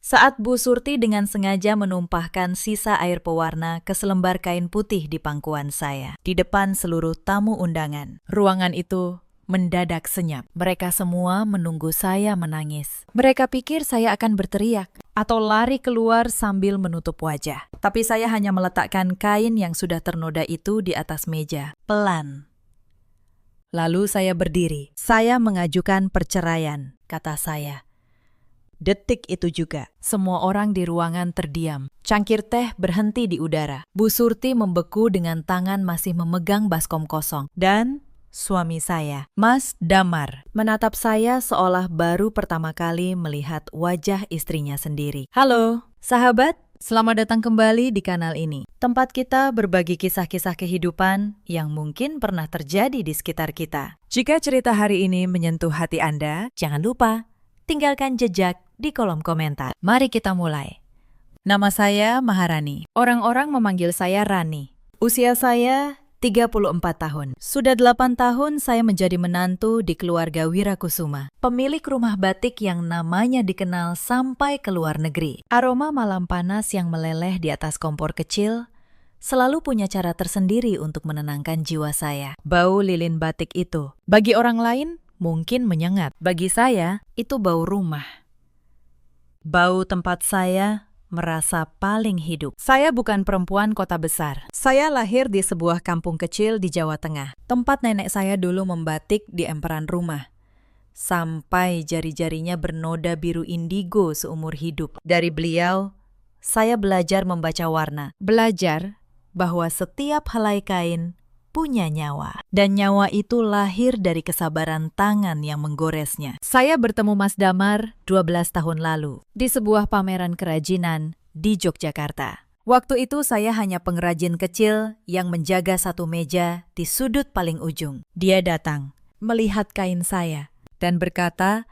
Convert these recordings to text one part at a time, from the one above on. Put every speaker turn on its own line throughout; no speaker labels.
Saat Bu Surti dengan sengaja menumpahkan sisa air pewarna ke selembar kain putih di pangkuan saya, di depan seluruh tamu undangan. Ruangan itu mendadak senyap. Mereka semua menunggu saya menangis. Mereka pikir saya akan berteriak atau lari keluar sambil menutup wajah. Tapi saya hanya meletakkan kain yang sudah ternoda itu di atas meja, pelan. Lalu saya berdiri. Saya mengajukan perceraian, kata saya. Detik itu juga, semua orang di ruangan terdiam. Cangkir teh berhenti di udara. Bu Surti membeku dengan tangan masih memegang baskom kosong. Dan suami saya, Mas Damar, menatap saya seolah baru pertama kali melihat wajah istrinya sendiri. Halo, sahabat. Selamat datang kembali di kanal ini. Tempat kita berbagi kisah-kisah kehidupan yang mungkin pernah terjadi di sekitar kita. Jika cerita hari ini menyentuh hati Anda, jangan lupa tinggalkan jejak di kolom komentar. Mari kita mulai. Nama saya Maharani. Orang-orang memanggil saya Rani. Usia saya 34 tahun. Sudah 8 tahun saya menjadi menantu di keluarga Wirakusuma, pemilik rumah batik yang namanya dikenal sampai ke luar negeri. Aroma malam panas yang meleleh di atas kompor kecil selalu punya cara tersendiri untuk menenangkan jiwa saya. Bau lilin batik itu, bagi orang lain mungkin menyengat. Bagi saya, itu bau rumah. Bau tempat saya merasa paling hidup. Saya bukan perempuan kota besar. Saya lahir di sebuah kampung kecil di Jawa Tengah. Tempat nenek saya dulu membatik di emperan rumah. Sampai jari-jarinya bernoda biru indigo seumur hidup. Dari beliau, saya belajar membaca warna. Belajar bahwa setiap helai kain punya nyawa. Dan nyawa itu lahir dari kesabaran tangan yang menggoresnya. Saya bertemu Mas Damar 12 tahun lalu di sebuah pameran kerajinan di Yogyakarta. Waktu itu saya hanya pengrajin kecil yang menjaga satu meja di sudut paling ujung. Dia datang, melihat kain saya, dan berkata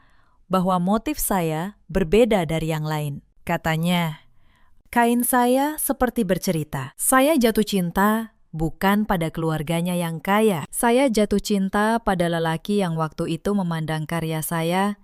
bahwa motif saya berbeda dari yang lain. Katanya, kain saya seperti bercerita. Saya jatuh cinta bukan pada keluarganya yang kaya. Saya jatuh cinta pada lelaki yang waktu itu memandang karya saya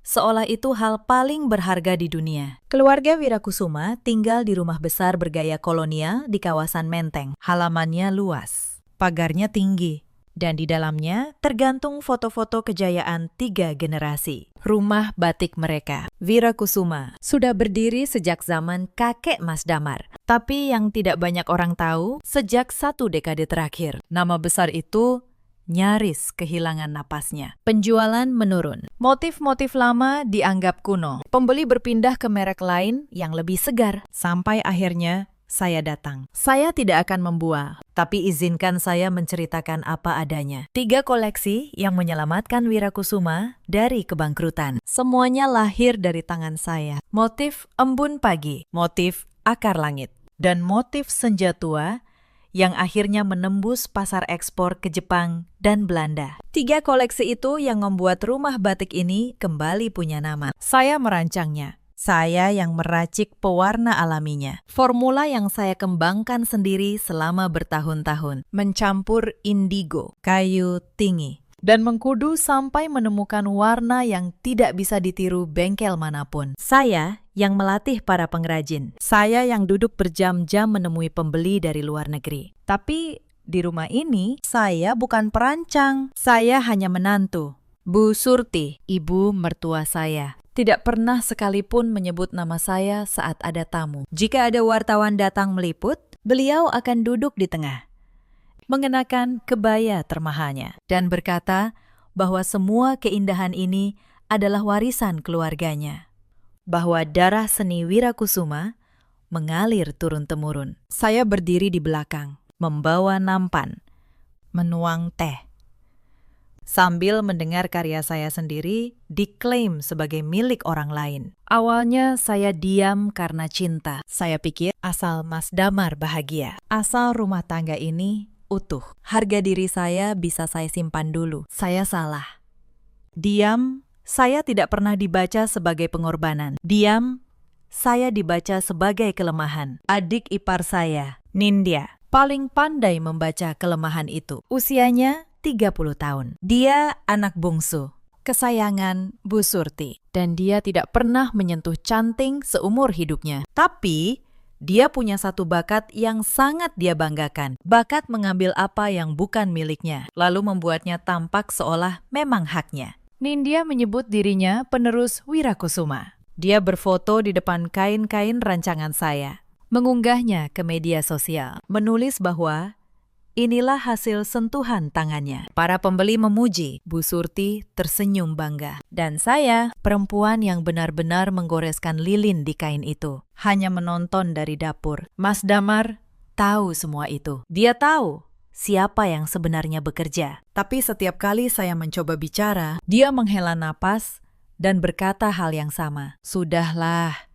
seolah itu hal paling berharga di dunia. Keluarga Wirakusuma tinggal di rumah besar bergaya kolonial di kawasan Menteng. Halamannya luas, pagarnya tinggi, dan di dalamnya tergantung foto-foto kejayaan 3 generasi. Rumah batik mereka, Wirakusuma, sudah berdiri sejak zaman kakek Mas Damar. Tapi yang tidak banyak orang tahu, sejak 1 dekade terakhir, nama besar itu nyaris kehilangan napasnya. Penjualan menurun. Motif-motif lama dianggap kuno. Pembeli berpindah ke merek lain yang lebih segar. Sampai akhirnya saya datang. Saya tidak akan membual, tapi izinkan saya menceritakan apa adanya. 3 koleksi yang menyelamatkan Wirakusuma dari kebangkrutan. Semuanya lahir dari tangan saya. Motif embun pagi, motif akar langit, dan motif senja tua yang akhirnya menembus pasar ekspor ke Jepang dan Belanda. 3 koleksi itu yang membuat rumah batik ini kembali punya nama. Saya merancangnya. Saya yang meracik pewarna alaminya. Formula yang saya kembangkan sendiri selama bertahun-tahun. Mencampur indigo, kayu tinggi, dan mengkudu sampai menemukan warna yang tidak bisa ditiru bengkel manapun. Saya yang melatih para pengrajin. Saya yang duduk berjam-jam menemui pembeli dari luar negeri. Tapi di rumah ini, saya bukan perancang. Saya hanya menantu. Bu Surti, ibu mertua saya, tidak pernah sekalipun menyebut nama saya saat ada tamu. Jika ada wartawan datang meliput, beliau akan duduk di tengah, mengenakan kebaya termahalnya, dan berkata bahwa semua keindahan ini adalah warisan keluarganya. Bahwa darah seni Wirakusuma mengalir turun-temurun. Saya berdiri di belakang, membawa nampan, menuang teh, sambil mendengar karya saya sendiri diklaim sebagai milik orang lain. Awalnya saya diam karena cinta. Saya pikir asal Mas Damar bahagia, asal rumah tangga ini utuh, harga diri saya bisa saya simpan dulu. Saya salah. Diam, saya tidak pernah dibaca sebagai pengorbanan. Diam, saya dibaca sebagai kelemahan. Adik ipar saya, Nindya, paling pandai membaca kelemahan itu. Usianya 30 tahun. Dia anak bungsu. kesayangan Bu Surti. Dan dia tidak pernah menyentuh canting seumur hidupnya. Tapi dia punya satu bakat yang sangat dia banggakan. Bakat mengambil apa yang bukan miliknya, lalu membuatnya tampak seolah memang haknya. Nindya menyebut dirinya penerus Wirakusuma. Dia berfoto di depan kain-kain rancangan saya, mengunggahnya ke media sosial, menulis bahwa inilah hasil sentuhan tangannya. Para pembeli memuji, Bu Surti tersenyum bangga. Dan saya, perempuan yang benar-benar menggoreskan lilin di kain itu, hanya menonton dari dapur. Mas Damar tahu semua itu. Dia tahu siapa yang sebenarnya bekerja. Tapi setiap kali saya mencoba bicara, dia menghela napas dan berkata hal yang sama. Sudahlah,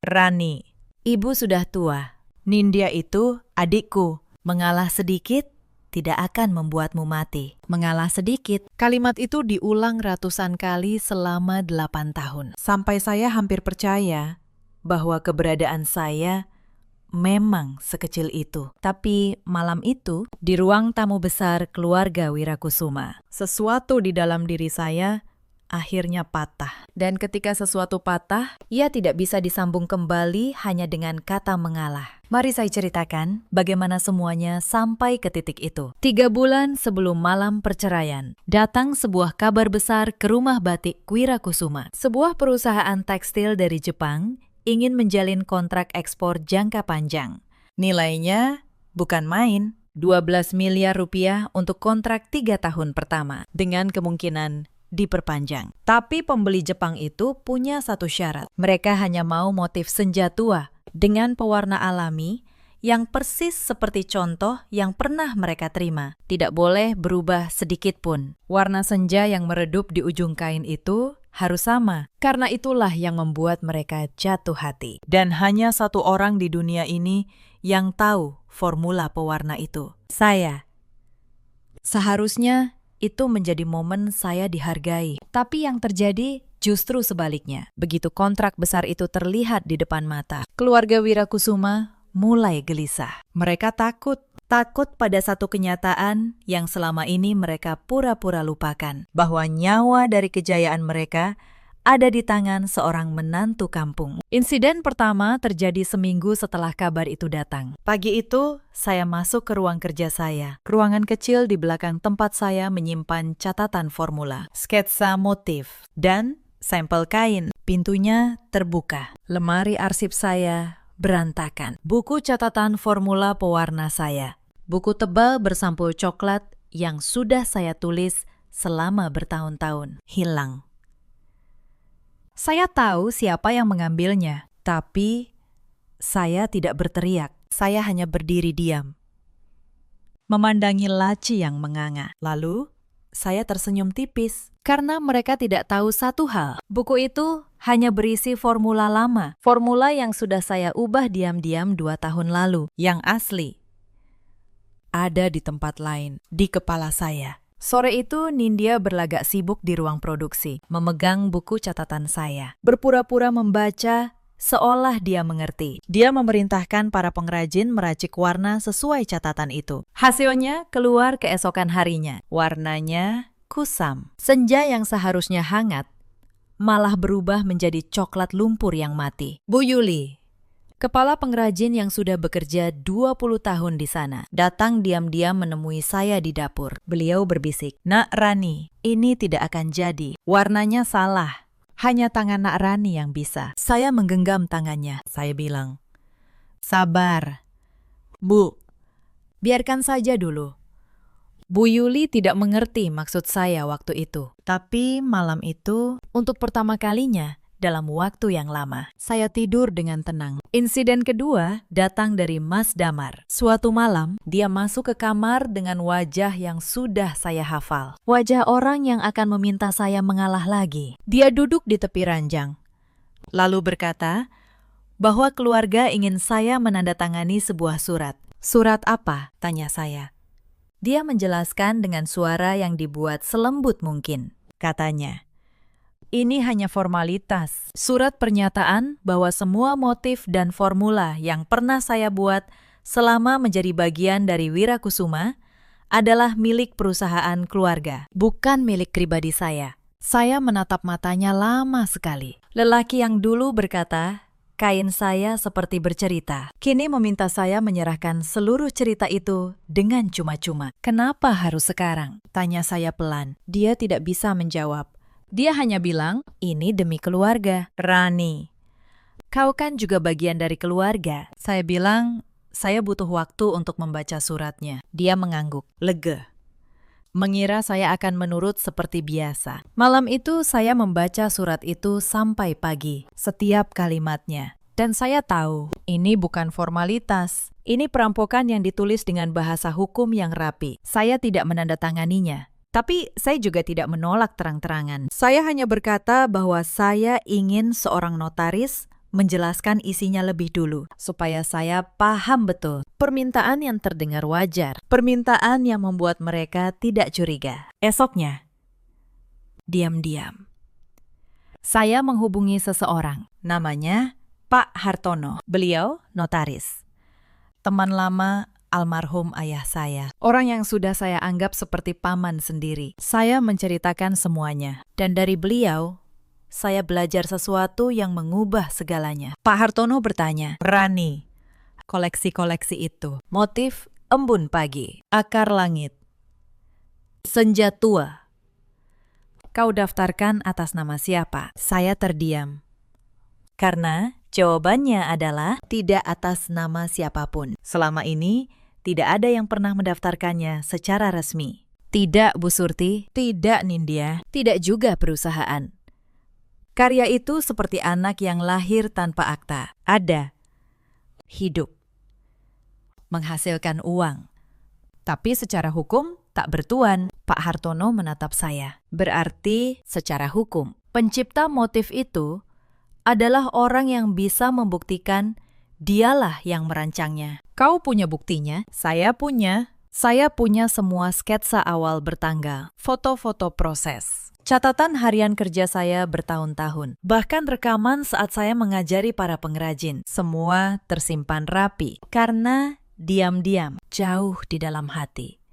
Rani, ibu sudah tua. Nindya itu adikku. Mengalah sedikit tidak akan membuatmu mati. Mengalah sedikit. Kalimat itu diulang ratusan kali selama 8 tahun. Sampai saya hampir percaya bahwa keberadaan saya memang sekecil itu. Tapi malam itu, di ruang tamu besar keluarga Wirakusuma, sesuatu di dalam diri saya akhirnya patah. Dan ketika sesuatu patah, ia tidak bisa disambung kembali hanya dengan kata mengalah. Mari saya ceritakan bagaimana semuanya sampai ke titik itu. 3 bulan sebelum malam perceraian, datang sebuah kabar besar ke rumah batik Wirakusuma. Sebuah perusahaan tekstil dari Jepang ingin menjalin kontrak ekspor jangka panjang. Nilainya bukan main, 12 miliar rupiah untuk kontrak 3 tahun pertama, dengan kemungkinan diperpanjang. Tapi pembeli Jepang itu punya satu syarat. Mereka hanya mau motif senja tua dengan pewarna alami yang persis seperti contoh yang pernah mereka terima. Tidak boleh berubah sedikit pun. Warna senja yang meredup di ujung kain itu harus sama. Karena itulah yang membuat mereka jatuh hati. Dan hanya satu orang di dunia ini yang tahu formula pewarna itu. Saya. Seharusnya itu menjadi momen saya dihargai. Tapi yang terjadi justru sebaliknya. Begitu kontrak besar itu terlihat di depan mata, keluarga Wirakusuma mulai gelisah. Mereka takut pada satu kenyataan yang selama ini mereka pura-pura lupakan. Bahwa nyawa dari kejayaan mereka ada di tangan seorang menantu kampung. Insiden pertama terjadi seminggu setelah kabar itu datang. Pagi itu, saya masuk ke ruang kerja saya. Ruangan kecil di belakang tempat saya menyimpan catatan formula, sketsa motif, dan sampel kain. Pintunya terbuka. Lemari arsip saya berantakan. Buku catatan formula pewarna saya. Buku tebal bersampul coklat yang sudah saya tulis selama bertahun-tahun hilang. Saya tahu siapa yang mengambilnya, tapi saya tidak berteriak. Saya hanya berdiri diam, memandangi laci yang menganga. Lalu, saya tersenyum tipis karena mereka tidak tahu satu hal. Buku itu hanya berisi formula lama, formula yang sudah saya ubah diam-diam 2 tahun lalu. Yang asli ada di tempat lain, di kepala saya. Sore itu, Nindya berlagak sibuk di ruang produksi, memegang buku catatan saya. Berpura-pura membaca, seolah dia mengerti. Dia memerintahkan para pengrajin meracik warna sesuai catatan itu. Hasilnya keluar keesokan harinya. Warnanya kusam. Senja yang seharusnya hangat, malah berubah menjadi coklat lumpur yang mati. Bu Yuli, kepala pengrajin yang sudah bekerja 20 tahun di sana, datang diam-diam menemui saya di dapur. Beliau berbisik, "Nak Rani, ini tidak akan jadi. Warnanya salah. Hanya tangan Nak Rani yang bisa." Saya menggenggam tangannya. Saya bilang, "Sabar, Bu. Biarkan saja dulu." Bu Yuli tidak mengerti maksud saya waktu itu. Tapi malam itu, untuk pertama kalinya, dalam waktu yang lama, saya tidur dengan tenang. Insiden kedua datang dari Mas Damar. Suatu malam, dia masuk ke kamar dengan wajah yang sudah saya hafal. Wajah orang yang akan meminta saya mengalah lagi. Dia duduk di tepi ranjang, lalu berkata bahwa keluarga ingin saya menandatangani sebuah surat. "Surat apa?" tanya saya. Dia menjelaskan dengan suara yang dibuat selembut mungkin. Katanya, "Ini hanya formalitas. Surat pernyataan bahwa semua motif dan formula yang pernah saya buat selama menjadi bagian dari Wirakusuma adalah milik perusahaan keluarga, bukan milik pribadi saya." Saya menatap matanya lama sekali. Lelaki yang dulu berkata, kain saya seperti bercerita, kini meminta saya menyerahkan seluruh cerita itu dengan cuma-cuma. Kenapa harus sekarang? Tanya saya pelan. Dia tidak bisa menjawab. Dia hanya bilang, ini demi keluarga. Rani, kau kan juga bagian dari keluarga. Saya bilang, saya butuh waktu untuk membaca suratnya. Dia mengangguk, lega. Mengira saya akan menurut seperti biasa. Malam itu saya membaca surat itu sampai pagi, setiap kalimatnya. Dan saya tahu, ini bukan formalitas. Ini perampokan yang ditulis dengan bahasa hukum yang rapi. Saya tidak menandatanganinya. Tapi saya juga tidak menolak terang-terangan. Saya hanya berkata bahwa saya ingin seorang notaris menjelaskan isinya lebih dulu, supaya saya paham betul. Permintaan yang terdengar wajar. Permintaan yang membuat mereka tidak curiga. Esoknya, diam-diam, saya menghubungi seseorang. Namanya Pak Hartono. Beliau notaris. Teman lama almarhum ayah saya. Orang yang sudah saya anggap seperti paman sendiri. Saya menceritakan semuanya. Dan dari beliau, saya belajar sesuatu yang mengubah segalanya. Pak Hartono bertanya, Rani, koleksi-koleksi itu, motif embun pagi, akar langit, senja tua, kau daftarkan atas nama siapa? Saya terdiam. Karena jawabannya adalah tidak atas nama siapapun. Selama ini, tidak ada yang pernah mendaftarkannya secara resmi. Tidak Bu Surti, tidak Nindya, tidak juga perusahaan. Karya itu seperti anak yang lahir tanpa akta. Ada. Hidup. Menghasilkan uang. Tapi secara hukum tak bertuan. Pak Hartono menatap saya. Berarti secara hukum, pencipta motif itu adalah orang yang bisa membuktikan dialah yang merancangnya. Kau punya buktinya? Saya punya. Saya punya semua sketsa awal bertanggal, foto-foto proses. Catatan harian kerja saya bertahun-tahun, bahkan rekaman saat saya mengajari para pengrajin. Semua tersimpan rapi, karena diam-diam, jauh di dalam hati.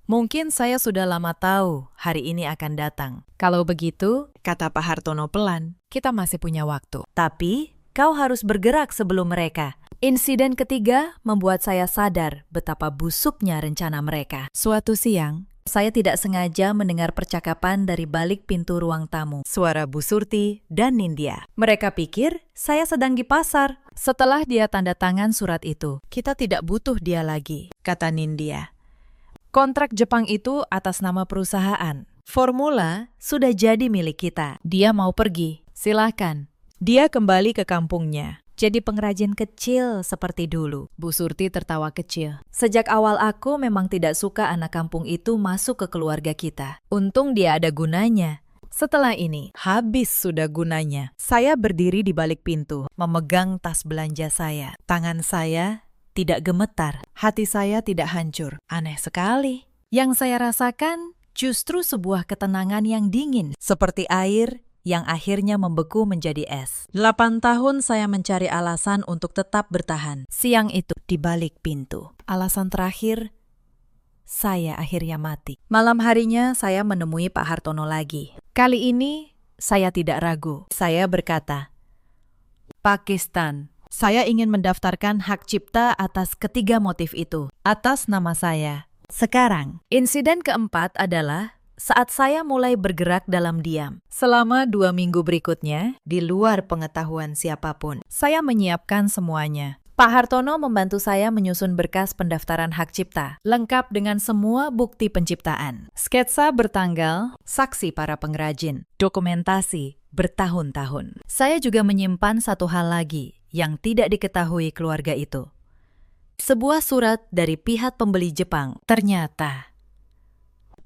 Mungkin saya sudah lama tahu hari ini akan datang. Kalau begitu, kata Pak Hartono pelan, kita masih punya waktu. Tapi, kau harus bergerak sebelum mereka. Insiden ketiga membuat saya sadar betapa busuknya rencana mereka. Suatu siang, saya tidak sengaja mendengar percakapan dari balik pintu ruang tamu. Suara Bu Surti dan Nindya. Mereka pikir saya sedang di pasar. Setelah dia tanda tangan surat itu, kita tidak butuh dia lagi, kata Nindya. Kontrak Jepang itu atas nama perusahaan. Formula sudah jadi milik kita. Dia mau pergi, silakan. Dia kembali ke kampungnya. Jadi pengrajin kecil seperti dulu. Bu Surti tertawa kecil. Sejak awal aku memang tidak suka anak kampung itu masuk ke keluarga kita. Untung dia ada gunanya. Setelah ini, habis sudah gunanya. Saya berdiri di balik pintu, memegang tas belanja saya. Tangan saya tidak gemetar, hati saya tidak hancur. Aneh sekali. Yang saya rasakan justru sebuah ketenangan yang dingin, seperti air yang akhirnya membeku menjadi es. 8 tahun saya mencari alasan untuk tetap bertahan. Siang itu di balik pintu. Alasan terakhir, saya akhirnya mati. Malam harinya saya menemui Pak Hartono lagi. Kali ini saya tidak ragu. Saya berkata, Pakistan, saya ingin mendaftarkan hak cipta atas ketiga motif itu, atas nama saya. Sekarang, insiden keempat adalah saat saya mulai bergerak dalam diam. Selama 2 minggu berikutnya, di luar pengetahuan siapapun, saya menyiapkan semuanya. Pak Hartono membantu saya menyusun berkas pendaftaran hak cipta, lengkap dengan semua bukti penciptaan. Sketsa bertanggal, saksi para pengrajin, dokumentasi bertahun-tahun. Saya juga menyimpan satu hal lagi yang tidak diketahui keluarga itu. Sebuah surat dari pihak pembeli Jepang. Ternyata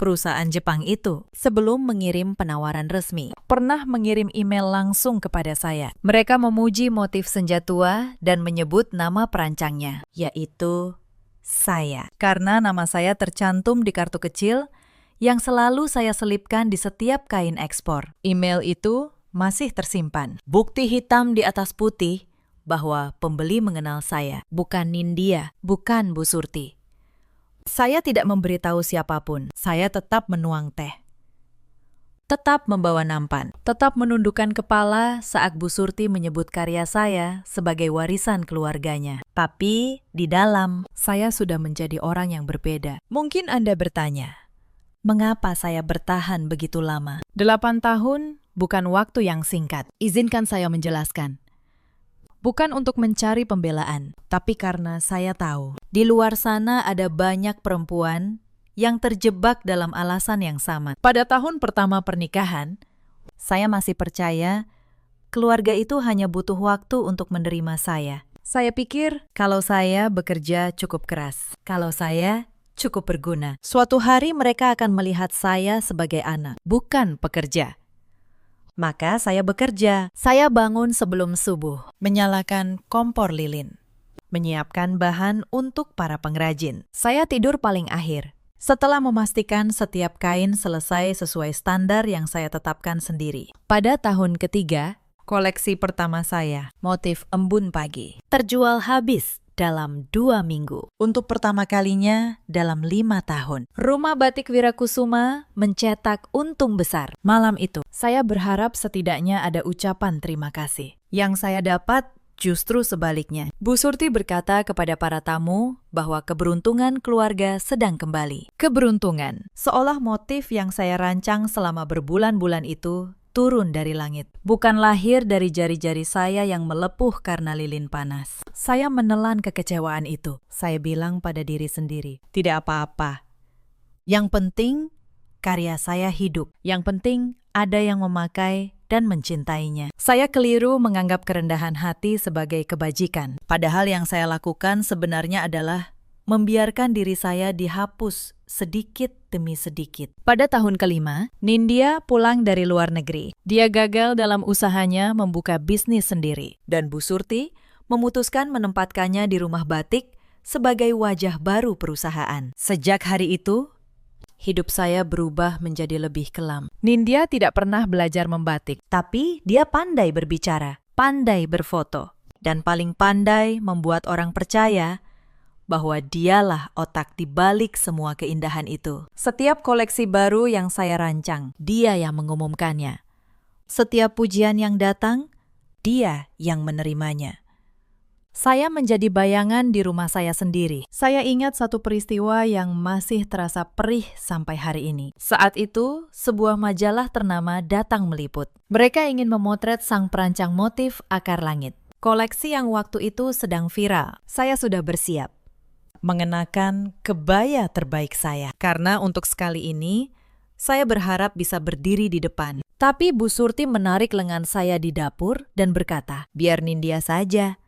perusahaan Jepang itu, sebelum mengirim penawaran resmi, pernah mengirim email langsung kepada saya. Mereka memuji motif senja tua dan menyebut nama perancangnya, yaitu saya. Karena nama saya tercantum di kartu kecil yang selalu saya selipkan di setiap kain ekspor. Email itu masih tersimpan. Bukti hitam di atas putih bahwa pembeli mengenal saya, bukan Nindya, bukan Bu Surti. Saya tidak memberitahu siapapun, saya tetap menuang teh. tetap membawa nampan, tetap menundukkan kepala saat Bu Surti menyebut karya saya sebagai warisan keluarganya. Tapi di dalam, saya sudah menjadi orang yang berbeda. Mungkin Anda bertanya, mengapa saya bertahan begitu lama? 8 tahun bukan waktu yang singkat. Izinkan saya menjelaskan. Bukan untuk mencari pembelaan, tapi karena saya tahu di luar sana ada banyak perempuan yang terjebak dalam alasan yang sama. Pada tahun pertama pernikahan, saya masih percaya keluarga itu hanya butuh waktu untuk menerima saya. Saya pikir kalau saya bekerja cukup keras, kalau saya cukup berguna, suatu hari mereka akan melihat saya sebagai anak, bukan pekerja. Maka saya bekerja. Saya bangun sebelum subuh, menyalakan kompor lilin, menyiapkan bahan untuk para pengrajin. Saya tidur paling akhir, setelah memastikan setiap kain selesai sesuai standar yang saya tetapkan sendiri. Pada tahun ketiga, koleksi pertama saya, motif embun pagi, terjual habis dalam 2 minggu. Untuk pertama kalinya dalam 5 tahun. Rumah Batik Wirakusuma mencetak untung besar. Malam itu, saya berharap setidaknya ada ucapan terima kasih. Yang saya dapat justru sebaliknya. Bu Surti berkata kepada para tamu bahwa keberuntungan keluarga sedang kembali. Keberuntungan, seolah motif yang saya rancang selama berbulan-bulan itu turun dari langit. Bukan lahir dari jari-jari saya yang melepuh karena lilin panas. Saya menelan kekecewaan itu. Saya bilang pada diri sendiri, tidak apa-apa. Yang penting, karya saya hidup. Yang penting, ada yang memakai dan mencintainya. Saya keliru menganggap kerendahan hati sebagai kebajikan. Padahal yang saya lakukan sebenarnya adalah membiarkan diri saya dihapus sedikit demi sedikit. Pada tahun kelima, Nindya pulang dari luar negeri. Dia gagal dalam usahanya membuka bisnis sendiri. Dan Bu Surti memutuskan menempatkannya di rumah batik sebagai wajah baru perusahaan. Sejak hari itu, hidup saya berubah menjadi lebih kelam. Nindya tidak pernah belajar membatik, tapi dia pandai berbicara, pandai berfoto, dan paling pandai membuat orang percaya bahwa dialah otak di balik semua keindahan itu. Setiap koleksi baru yang saya rancang, dia yang mengumumkannya. Setiap pujian yang datang, dia yang menerimanya. Saya menjadi bayangan di rumah saya sendiri. Saya ingat satu peristiwa yang masih terasa perih sampai hari ini. Saat itu, sebuah majalah ternama datang meliput. Mereka ingin memotret sang perancang motif akar langit. Koleksi yang waktu itu sedang viral. Saya sudah bersiap mengenakan kebaya terbaik saya. Karena untuk sekali ini, saya berharap bisa berdiri di depan. Tapi Bu Surti menarik lengan saya di dapur dan berkata, biar Nindya saja.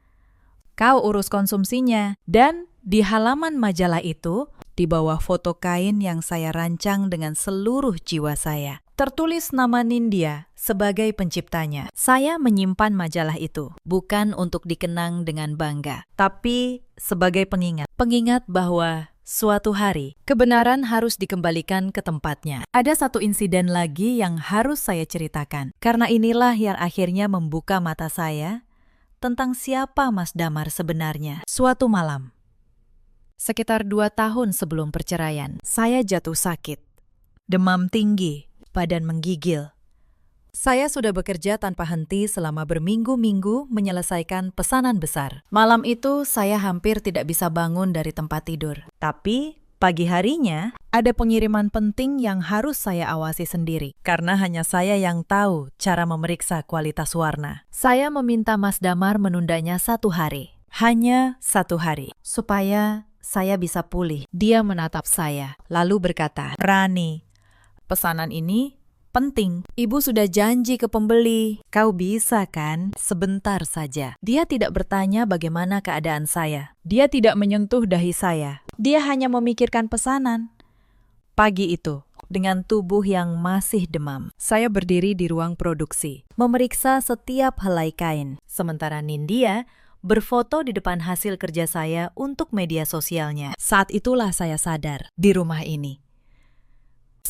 Kau urus konsumsinya. Dan di halaman majalah itu, di bawah foto kain yang saya rancang dengan seluruh jiwa saya, tertulis nama Nindya sebagai penciptanya. Saya menyimpan majalah itu, bukan untuk dikenang dengan bangga, tapi sebagai pengingat. Pengingat bahwa suatu hari, kebenaran harus dikembalikan ke tempatnya. Ada satu insiden lagi yang harus saya ceritakan, karena inilah yang akhirnya membuka mata saya tentang siapa Mas Damar sebenarnya. Suatu malam, sekitar 2 tahun sebelum perceraian, saya jatuh sakit. Demam tinggi, badan menggigil. Saya sudah bekerja tanpa henti selama berminggu-minggu menyelesaikan pesanan besar. Malam itu saya hampir tidak bisa bangun dari tempat tidur. Tapi pagi harinya ada pengiriman penting yang harus saya awasi sendiri. Karena hanya saya yang tahu cara memeriksa kualitas warna. Saya meminta Mas Damar menundanya 1 hari. Hanya 1 hari. Supaya saya bisa pulih. Dia menatap saya, lalu berkata, Rani, pesanan ini penting. Ibu sudah janji ke pembeli. Kau bisa kan? Sebentar saja. Dia tidak bertanya bagaimana keadaan saya. Dia tidak menyentuh dahi saya. Dia hanya memikirkan pesanan. Pagi itu, dengan tubuh yang masih demam, saya berdiri di ruang produksi, memeriksa setiap helai kain. Sementara Nindya berfoto di depan hasil kerja saya untuk media sosialnya. Saat itulah saya sadar, di rumah ini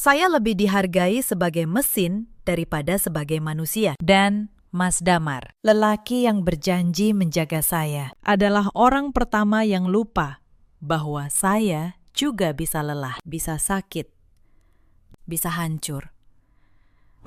saya lebih dihargai sebagai mesin daripada sebagai manusia. Dan Mas Damar, lelaki yang berjanji menjaga saya, adalah orang pertama yang lupa bahwa saya juga bisa lelah, bisa sakit, bisa hancur.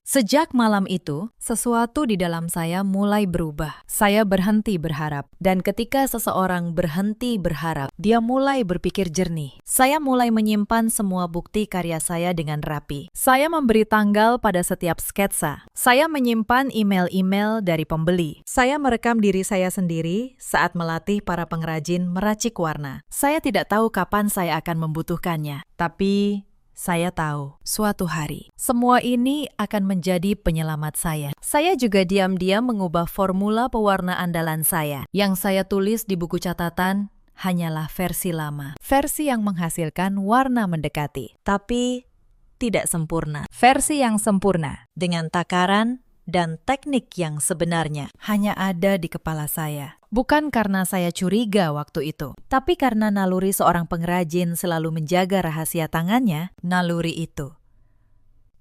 Sejak malam itu, sesuatu di dalam saya mulai berubah. Saya berhenti berharap. Dan ketika seseorang berhenti berharap, dia mulai berpikir jernih. Saya mulai menyimpan semua bukti karya saya dengan rapi. Saya memberi tanggal pada setiap sketsa. Saya menyimpan email-email dari pembeli. Saya merekam diri saya sendiri saat melatih para pengrajin meracik warna. Saya tidak tahu kapan saya akan membutuhkannya. Tapi saya tahu, suatu hari, semua ini akan menjadi penyelamat saya. Saya juga diam-diam mengubah formula pewarna andalan saya. Yang saya tulis di buku catatan hanyalah versi lama. Versi yang menghasilkan warna mendekati, tapi tidak sempurna. Versi yang sempurna, dengan takaran dan teknik yang sebenarnya, hanya ada di kepala saya. Bukan karena saya curiga waktu itu, tapi karena naluri seorang pengrajin selalu menjaga rahasia tangannya, naluri itu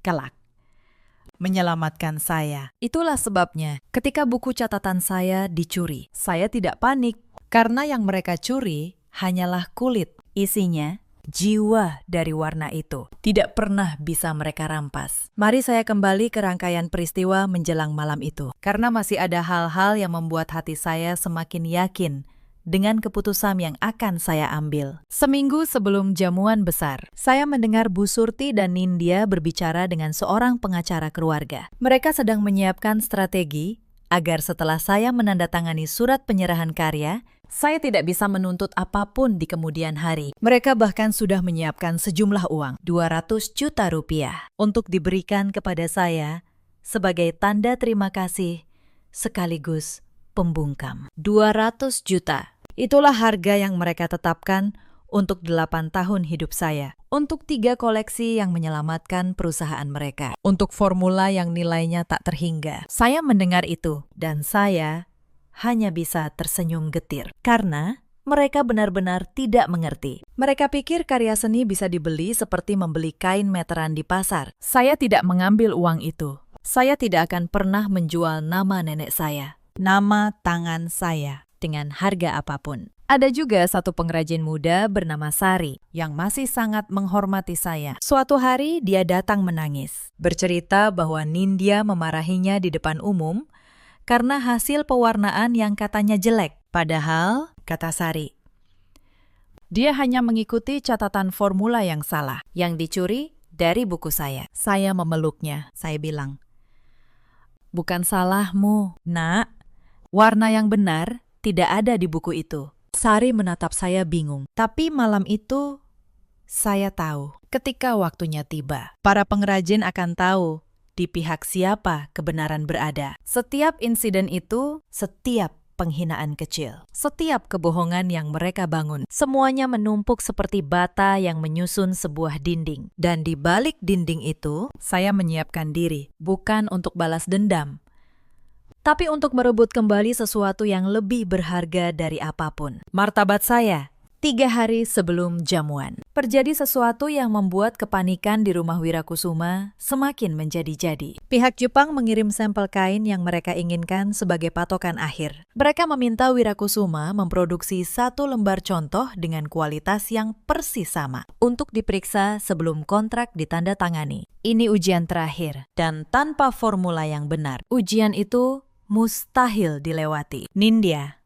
kelak menyelamatkan saya. Itulah sebabnya ketika buku catatan saya dicuri, saya tidak panik karena yang mereka curi hanyalah kulit. Isinya jiwa dari warna itu tidak pernah bisa mereka rampas. Mari saya kembali ke rangkaian peristiwa menjelang malam itu, karena masih ada hal-hal yang membuat hati saya semakin yakin dengan keputusan yang akan saya ambil. Seminggu sebelum jamuan besar, saya mendengar Bu Surti dan Nindya berbicara dengan seorang pengacara keluarga. Mereka sedang menyiapkan strategi agar setelah saya menandatangani surat penyerahan karya, saya tidak bisa menuntut apapun di kemudian hari. Mereka bahkan sudah menyiapkan sejumlah uang, 200 juta rupiah, untuk diberikan kepada saya sebagai tanda terima kasih sekaligus pembungkam. 200 juta. Itulah harga yang mereka tetapkan untuk 8 tahun hidup saya, untuk 3 koleksi yang menyelamatkan perusahaan mereka, untuk formula yang nilainya tak terhingga. Saya mendengar itu, dan saya hanya bisa tersenyum getir, karena mereka benar-benar tidak mengerti. Mereka pikir karya seni bisa dibeli seperti membeli kain meteran di pasar. Saya tidak mengambil uang itu. Saya tidak akan pernah menjual nama nenek saya, nama tangan saya, dengan harga apapun. Ada juga satu pengrajin muda bernama Sari yang masih sangat menghormati saya. Suatu hari dia datang menangis, bercerita bahwa Nindya memarahinya di depan umum karena hasil pewarnaan yang katanya jelek. Padahal, kata Sari, dia hanya mengikuti catatan formula yang salah, yang dicuri dari buku saya. Saya memeluknya. Saya bilang, "Bukan salahmu, Nak. Warna yang benar tidak ada di buku itu." Sari menatap saya bingung. Tapi malam itu, saya tahu ketika waktunya tiba, para pengrajin akan tahu di pihak siapa kebenaran berada. Setiap insiden itu, setiap penghinaan kecil, setiap kebohongan yang mereka bangun, semuanya menumpuk seperti bata yang menyusun sebuah dinding. Dan di balik dinding itu, saya menyiapkan diri, bukan untuk balas dendam, tapi untuk merebut kembali sesuatu yang lebih berharga dari apapun. Martabat saya. 3 hari sebelum jamuan, terjadi sesuatu yang membuat kepanikan di rumah Wirakusuma semakin menjadi-jadi. Pihak Jepang mengirim sampel kain yang mereka inginkan sebagai patokan akhir. Mereka meminta Wirakusuma memproduksi 1 lembar contoh dengan kualitas yang persis sama untuk diperiksa sebelum kontrak ditandatangani. Ini ujian terakhir, dan tanpa formula yang benar, ujian itu mustahil dilewati. Nindya,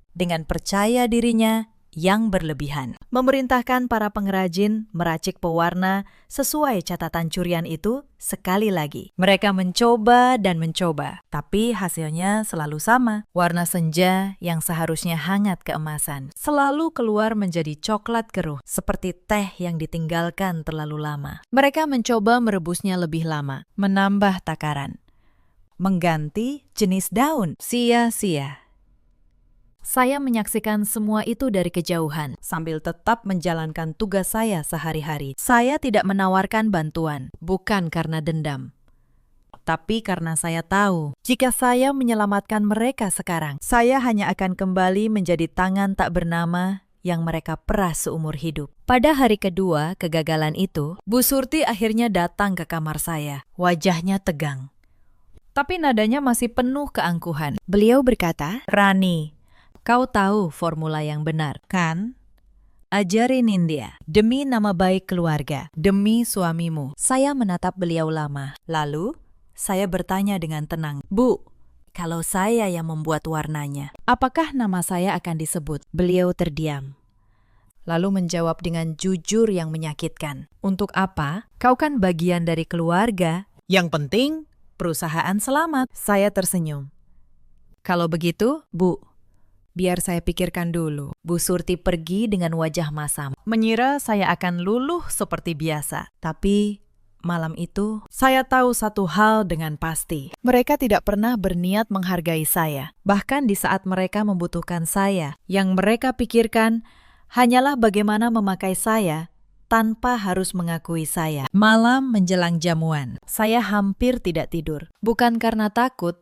dengan percaya dirinya yang berlebihan, memerintahkan para pengrajin meracik pewarna sesuai catatan curian itu sekali lagi. Mereka mencoba dan mencoba, tapi hasilnya selalu sama. Warna senja yang seharusnya hangat keemasan selalu keluar menjadi coklat keruh, seperti teh yang ditinggalkan terlalu lama. Mereka mencoba merebusnya lebih lama, menambah takaran, mengganti jenis daun, sia-sia. Saya menyaksikan semua itu dari kejauhan, sambil tetap menjalankan tugas saya sehari-hari. Saya tidak menawarkan bantuan, bukan karena dendam, tapi karena saya tahu, jika saya menyelamatkan mereka sekarang, saya hanya akan kembali menjadi tangan tak bernama yang mereka peras seumur hidup. Pada hari kedua kegagalan itu, Bu Surti akhirnya datang ke kamar saya. Wajahnya tegang, tapi nadanya masih penuh keangkuhan. Beliau berkata, "Rani, kau tahu formula yang benar, kan? Ajarin Nindya, demi nama baik keluarga, demi suamimu." Saya menatap beliau lama. Lalu, saya bertanya dengan tenang, "Bu, kalau saya yang membuat warnanya, apakah nama saya akan disebut?" Beliau terdiam, lalu menjawab dengan jujur yang menyakitkan, "Untuk apa? Kau kan bagian dari keluarga. Yang penting, perusahaan selamat." Saya tersenyum. "Kalau begitu, Bu, biar saya pikirkan dulu." Bu Surti pergi dengan wajah masam, mengira saya akan luluh seperti biasa. Tapi malam itu, saya tahu satu hal dengan pasti. Mereka tidak pernah berniat menghargai saya. Bahkan di saat mereka membutuhkan saya, yang mereka pikirkan hanyalah bagaimana memakai saya tanpa harus mengakui saya. Malam menjelang jamuan, saya hampir tidak tidur. Bukan karena takut,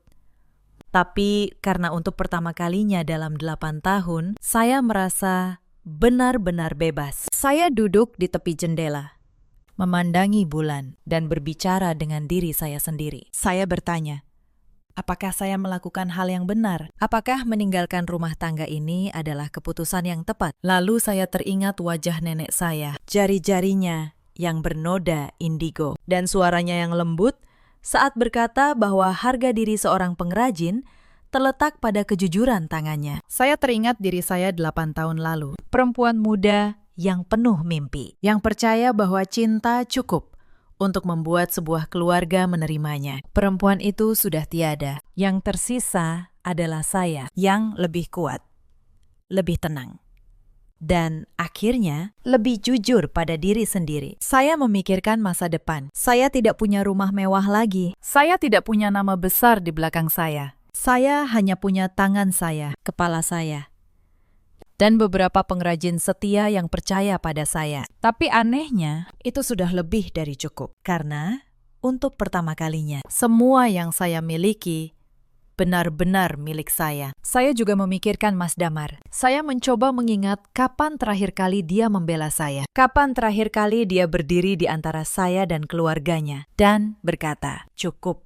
tapi karena untuk pertama kalinya dalam 8 tahun, saya merasa benar-benar bebas. Saya duduk di tepi jendela, memandangi bulan, dan berbicara dengan diri saya sendiri. Saya bertanya, apakah saya melakukan hal yang benar? Apakah meninggalkan rumah tangga ini adalah keputusan yang tepat? Lalu saya teringat wajah nenek saya, jari-jarinya yang bernoda indigo, dan suaranya yang lembut saat berkata bahwa harga diri seorang pengrajin terletak pada kejujuran tangannya. Saya teringat diri saya 8 tahun lalu, perempuan muda yang penuh mimpi, yang percaya bahwa cinta cukup untuk membuat sebuah keluarga menerimanya. Perempuan itu sudah tiada. Yang tersisa adalah saya yang lebih kuat, lebih tenang, dan akhirnya lebih jujur pada diri sendiri. Saya memikirkan masa depan. Saya tidak punya rumah mewah lagi. Saya tidak punya nama besar di belakang saya. Saya hanya punya tangan saya, kepala saya, dan beberapa pengrajin setia yang percaya pada saya. Tapi anehnya, itu sudah lebih dari cukup. Karena untuk pertama kalinya, semua yang saya miliki benar-benar milik saya. Saya juga memikirkan Mas Damar. Saya mencoba mengingat kapan terakhir kali dia membela saya. Kapan terakhir kali dia berdiri di antara saya dan keluarganya. Dan berkata, cukup.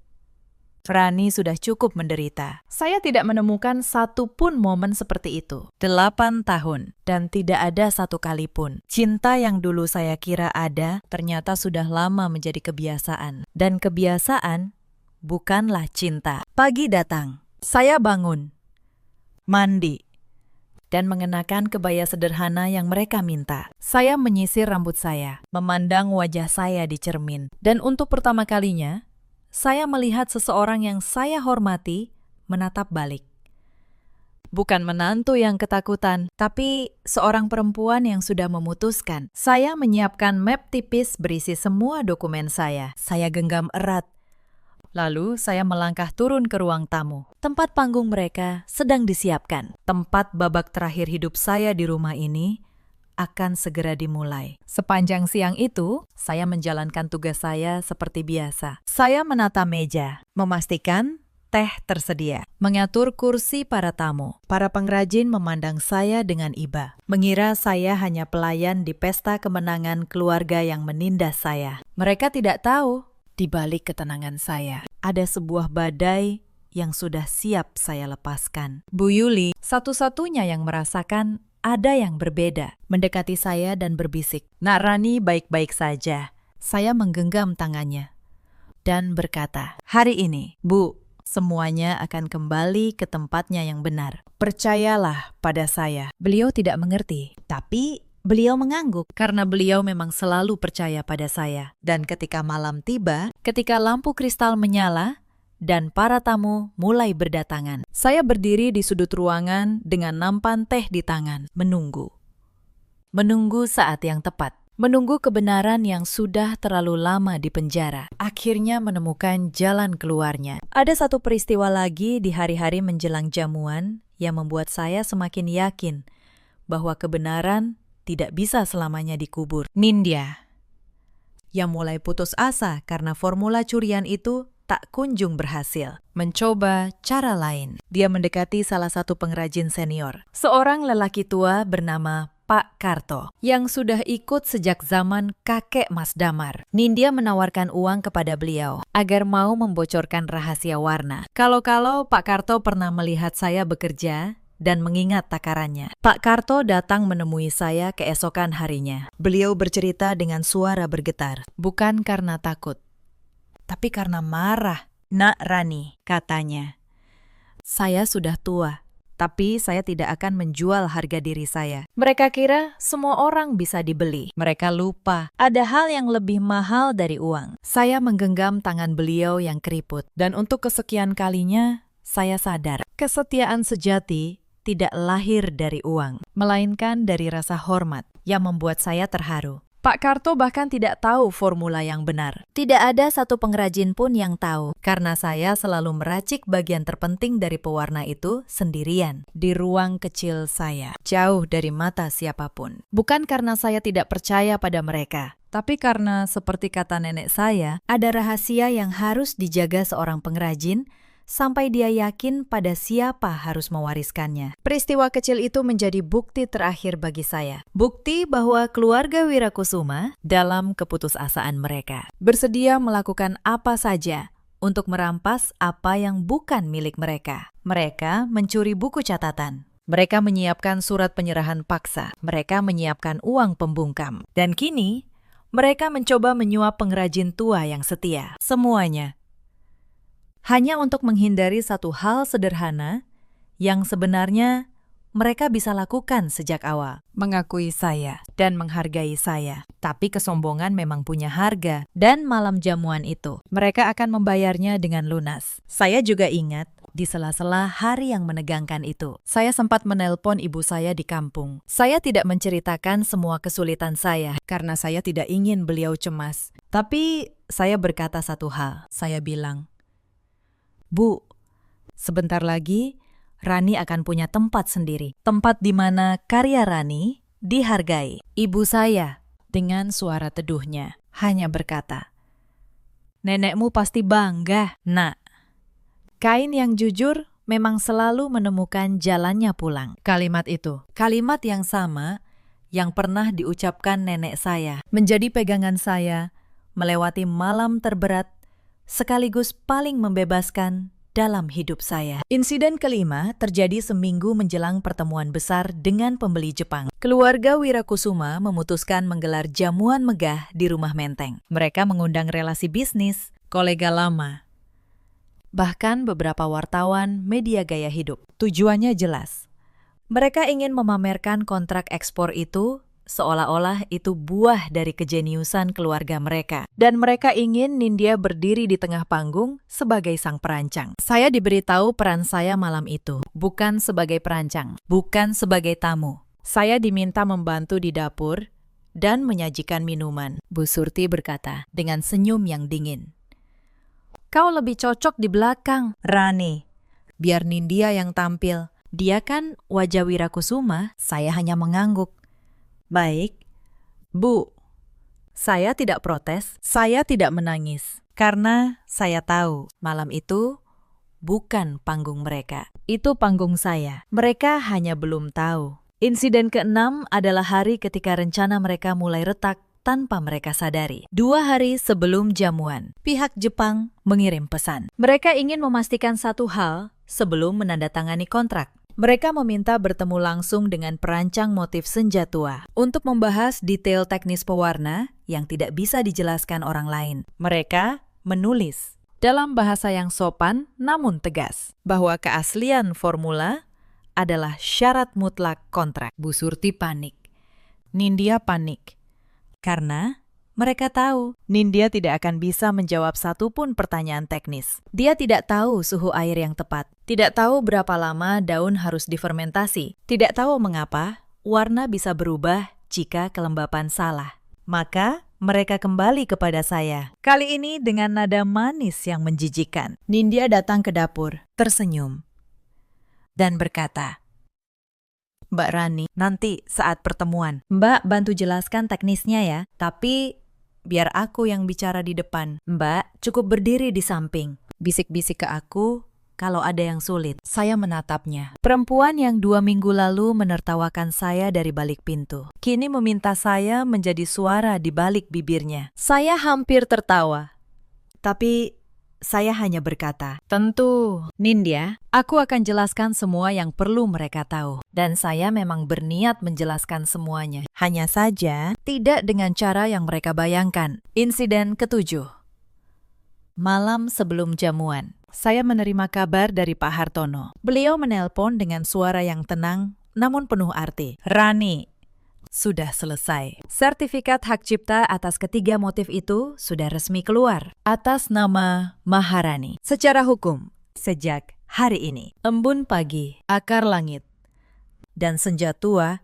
Rani sudah cukup menderita. Saya tidak menemukan satu pun momen seperti itu. 8 tahun, dan tidak ada satu kali pun. Cinta yang dulu saya kira ada, ternyata sudah lama menjadi kebiasaan. Dan kebiasaan bukanlah cinta. Pagi datang, saya bangun, mandi, dan mengenakan kebaya sederhana yang mereka minta. Saya menyisir rambut saya, memandang wajah saya di cermin. Dan untuk pertama kalinya, saya melihat seseorang yang saya hormati menatap balik. Bukan menantu yang ketakutan, tapi seorang perempuan yang sudah memutuskan. Saya menyiapkan map tipis berisi semua dokumen saya. Saya genggam erat. Lalu saya melangkah turun ke ruang tamu. Tempat panggung mereka sedang disiapkan. Tempat babak terakhir hidup saya di rumah ini akan segera dimulai. Sepanjang siang itu, saya menjalankan tugas saya seperti biasa. Saya menata meja, memastikan teh tersedia, mengatur kursi para tamu. Para pengrajin memandang saya dengan iba, mengira saya hanya pelayan di pesta kemenangan keluarga yang menindas saya. Mereka tidak tahu, di balik ketenangan saya, ada sebuah badai yang sudah siap saya lepaskan. Bu Yuli, satu-satunya yang merasakan ada yang berbeda, mendekati saya dan berbisik, "Nak Rani baik-baik saja." Saya menggenggam tangannya dan berkata, "Hari ini, Bu, semuanya akan kembali ke tempatnya yang benar. Percayalah pada saya." Beliau tidak mengerti, tapi beliau mengangguk karena beliau memang selalu percaya pada saya. Dan ketika malam tiba, ketika lampu kristal menyala, dan para tamu mulai berdatangan, saya berdiri di sudut ruangan dengan nampan teh di tangan, menunggu. Menunggu saat yang tepat. Menunggu kebenaran yang sudah terlalu lama di penjara. Akhirnya menemukan jalan keluarnya. Ada satu peristiwa lagi di hari-hari menjelang jamuan yang membuat saya semakin yakin bahwa kebenaran tidak bisa selamanya dikubur. Nindya, yang mulai putus asa karena formula curian itu tak kunjung berhasil. Mencoba cara lain. Dia mendekati salah satu pengrajin senior, seorang lelaki tua bernama Pak Karto, yang sudah ikut sejak zaman kakek Mas Damar. Nindya menawarkan uang kepada beliau agar mau membocorkan rahasia warna. Kalau-kalau Pak Karto pernah melihat saya bekerja dan mengingat takarannya. Pak Karto datang menemui saya keesokan harinya. Beliau bercerita dengan suara bergetar, bukan karena takut, tapi karena marah "Nak Rani," katanya, "saya sudah tua, tapi saya tidak akan menjual harga diri saya." Mereka kira semua orang bisa dibeli. Mereka lupa ada hal yang lebih mahal dari uang. Saya menggenggam tangan beliau yang keriput, dan untuk kesekian kalinya saya sadar kesetiaan sejati tidak lahir dari uang, melainkan dari rasa hormat yang membuat saya terharu. Pak Karto bahkan tidak tahu formula yang benar. Tidak ada satu pengrajin pun yang tahu, karena saya selalu meracik bagian terpenting dari pewarna itu sendirian, di ruang kecil saya, jauh dari mata siapapun. Bukan karena saya tidak percaya pada mereka, tapi karena seperti kata nenek saya, ada rahasia yang harus dijaga seorang pengrajin, sampai dia yakin pada siapa harus mewariskannya. Peristiwa kecil itu menjadi bukti terakhir bagi saya. Bukti bahwa keluarga Wirakusuma dalam keputusasaan mereka bersedia melakukan apa saja untuk merampas apa yang bukan milik mereka. Mereka mencuri buku catatan. Mereka menyiapkan surat penyerahan paksa. Mereka menyiapkan uang pembungkam. Dan kini, mereka mencoba menyuap pengrajin tua yang setia. Semuanya hanya untuk menghindari satu hal sederhana yang sebenarnya mereka bisa lakukan sejak awal. Mengakui saya dan menghargai saya. Tapi kesombongan memang punya harga. Dan malam jamuan itu, mereka akan membayarnya dengan lunas. Saya juga ingat, di sela-sela hari yang menegangkan itu, saya sempat menelpon ibu saya di kampung. Saya tidak menceritakan semua kesulitan saya, karena saya tidak ingin beliau cemas. Tapi saya berkata satu hal. Saya bilang, "Bu, sebentar lagi Rani akan punya tempat sendiri. Tempat di mana karya Rani dihargai." Ibu saya dengan suara teduhnya hanya berkata, "Nenekmu pasti bangga, Nak." Kain yang jujur memang selalu menemukan jalannya pulang. Kalimat itu, kalimat yang sama yang pernah diucapkan nenek saya, menjadi pegangan saya melewati malam terberat sekaligus paling membebaskan dalam hidup saya. Insiden kelima terjadi seminggu menjelang pertemuan besar dengan pembeli Jepang. Keluarga Wirakusuma memutuskan menggelar jamuan megah di rumah Menteng. Mereka mengundang relasi bisnis, kolega lama, bahkan beberapa wartawan media gaya hidup. Tujuannya jelas. Mereka ingin memamerkan kontrak ekspor itu seolah-olah itu buah dari kejeniusan keluarga mereka. Dan mereka ingin Nindya berdiri di tengah panggung sebagai sang perancang. Saya diberitahu peran saya malam itu, bukan sebagai perancang, bukan sebagai tamu. Saya diminta membantu di dapur dan menyajikan minuman. Bu Surti berkata dengan senyum yang dingin, "Kau lebih cocok di belakang, Rani. Biar Nindya yang tampil. Dia kan wajah Wirakusuma." Saya hanya mengangguk. "Baik, Bu." Saya tidak protes, saya tidak menangis. Karena saya tahu malam itu bukan panggung mereka. Itu panggung saya. Mereka hanya belum tahu. Insiden keenam adalah hari ketika rencana mereka mulai retak tanpa mereka sadari. 2 hari sebelum jamuan, pihak Jepang mengirim pesan. Mereka ingin memastikan satu hal sebelum menandatangani kontrak. Mereka meminta bertemu langsung dengan perancang motif senja tua untuk membahas detail teknis pewarna yang tidak bisa dijelaskan orang lain. Mereka menulis dalam bahasa yang sopan namun tegas bahwa keaslian formula adalah syarat mutlak kontrak. Bu Surti panik. Nindya panik. Karena mereka tahu Nindya tidak akan bisa menjawab satupun pertanyaan teknis. Dia tidak tahu suhu air yang tepat, tidak tahu berapa lama daun harus difermentasi, tidak tahu mengapa warna bisa berubah jika kelembapan salah. Maka mereka kembali kepada saya, kali ini dengan nada manis yang menjijikan. Nindya datang ke dapur, tersenyum, dan berkata, "Mbak Rani, nanti saat pertemuan, Mbak bantu jelaskan teknisnya ya, tapi biar aku yang bicara di depan. Mbak cukup berdiri di samping, bisik-bisik ke aku kalau ada yang sulit." Saya menatapnya. Perempuan yang 2 minggu lalu menertawakan saya dari balik pintu, kini meminta saya menjadi suara di balik bibirnya. Saya hampir tertawa. Tapi saya hanya berkata, "Tentu, Nindya, aku akan jelaskan semua yang perlu mereka tahu." Dan saya memang berniat menjelaskan semuanya. Hanya saja, tidak dengan cara yang mereka bayangkan. Insiden ketujuh. Malam sebelum jamuan, saya menerima kabar dari Pak Hartono. Beliau menelpon dengan suara yang tenang namun penuh arti. Rani, sudah selesai. Sertifikat hak cipta atas ketiga motif itu sudah resmi keluar atas nama Maharani. Secara hukum, sejak hari ini, Embun Pagi, Akar Langit, dan Senja Tua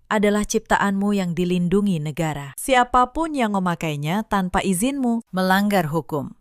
adalah ciptaanmu yang dilindungi negara. Siapapun yang memakainya tanpa izinmu melanggar hukum.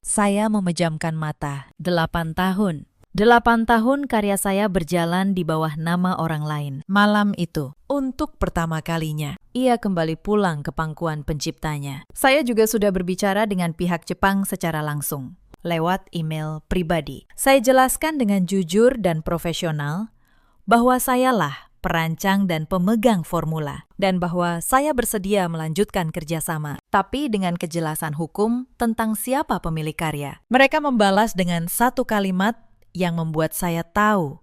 Saya memejamkan mata. 8 tahun. 8 tahun karya saya berjalan di bawah nama orang lain. Malam itu, untuk pertama kalinya, ia kembali pulang ke pangkuan penciptanya. Saya juga sudah berbicara dengan pihak Jepang secara langsung, lewat email pribadi. Saya jelaskan dengan jujur dan profesional bahwa sayalah perancang dan pemegang formula, dan bahwa saya bersedia melanjutkan kerjasama, tapi dengan kejelasan hukum tentang siapa pemilik karya. Mereka membalas dengan satu kalimat yang membuat saya tahu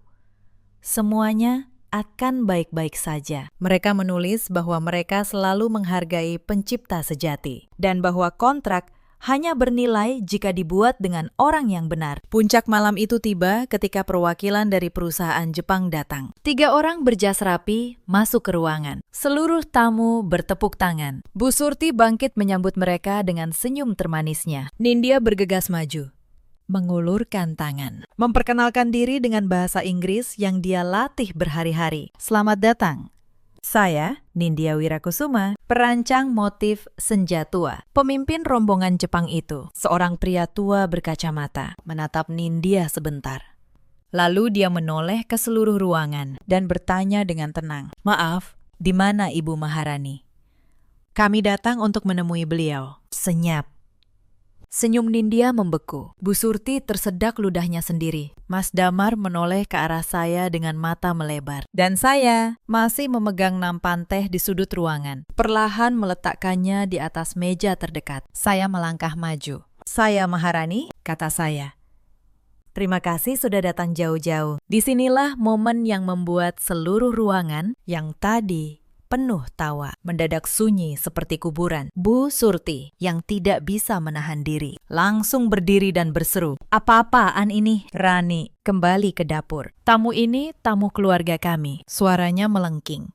semuanya akan baik-baik saja. Mereka menulis bahwa mereka selalu menghargai pencipta sejati dan bahwa kontrak hanya bernilai jika dibuat dengan orang yang benar. Puncak malam itu tiba ketika perwakilan dari perusahaan Jepang datang. 3 orang berjas rapi masuk ke ruangan. Seluruh tamu bertepuk tangan. Bu Surti bangkit menyambut mereka dengan senyum termanisnya. Nindya bergegas maju, mengulurkan tangan, memperkenalkan diri dengan bahasa Inggris yang dia latih berhari-hari. Selamat datang. Saya, Nindya Wirakusuma, perancang motif Senja Tua. Pemimpin rombongan Jepang itu, seorang pria tua berkacamata, menatap Nindya sebentar. Lalu dia menoleh ke seluruh ruangan dan bertanya dengan tenang, "Maaf, di mana Ibu Maharani?" "Kami datang untuk menemui beliau." Senyap. Senyum Nindya membeku. Bu Surti tersedak ludahnya sendiri. Mas Damar menoleh ke arah saya dengan mata melebar. Dan saya masih memegang nampan teh di sudut ruangan. Perlahan meletakkannya di atas meja terdekat. Saya melangkah maju. "Saya Maharani," kata saya. "Terima kasih sudah datang jauh-jauh." Disinilah momen yang membuat seluruh ruangan yang tadi penuh tawa mendadak sunyi seperti kuburan. Bu Surti yang tidak bisa menahan diri langsung berdiri dan berseru, "Apa-apaan ini?" Rani kembali ke dapur. "Tamu ini tamu keluarga kami." Suaranya melengking,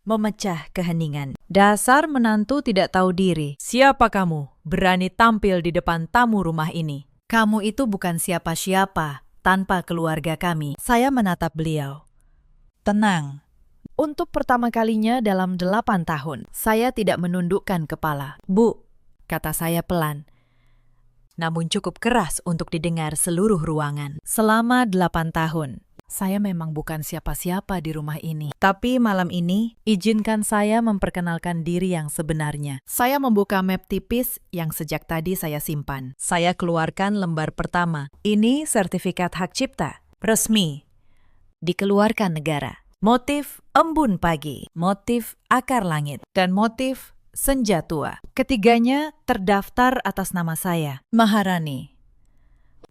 memecah keheningan. "Dasar menantu tidak tahu diri. Siapa kamu berani tampil di depan tamu rumah ini? Kamu itu bukan siapa-siapa tanpa keluarga kami." Saya menatap beliau. "Tenang. Untuk pertama kalinya dalam 8 tahun, saya tidak menundukkan kepala." "Bu," kata saya pelan, namun cukup keras untuk didengar seluruh ruangan. "Selama 8 tahun, saya memang bukan siapa-siapa di rumah ini. Tapi malam ini, izinkan saya memperkenalkan diri yang sebenarnya." Saya membuka map tipis yang sejak tadi saya simpan. Saya keluarkan lembar pertama. Ini sertifikat hak cipta, resmi, dikeluarkan negara. Motif Embun Pagi, motif Akar Langit, dan motif Senja Tua. Ketiganya terdaftar atas nama saya, Maharani.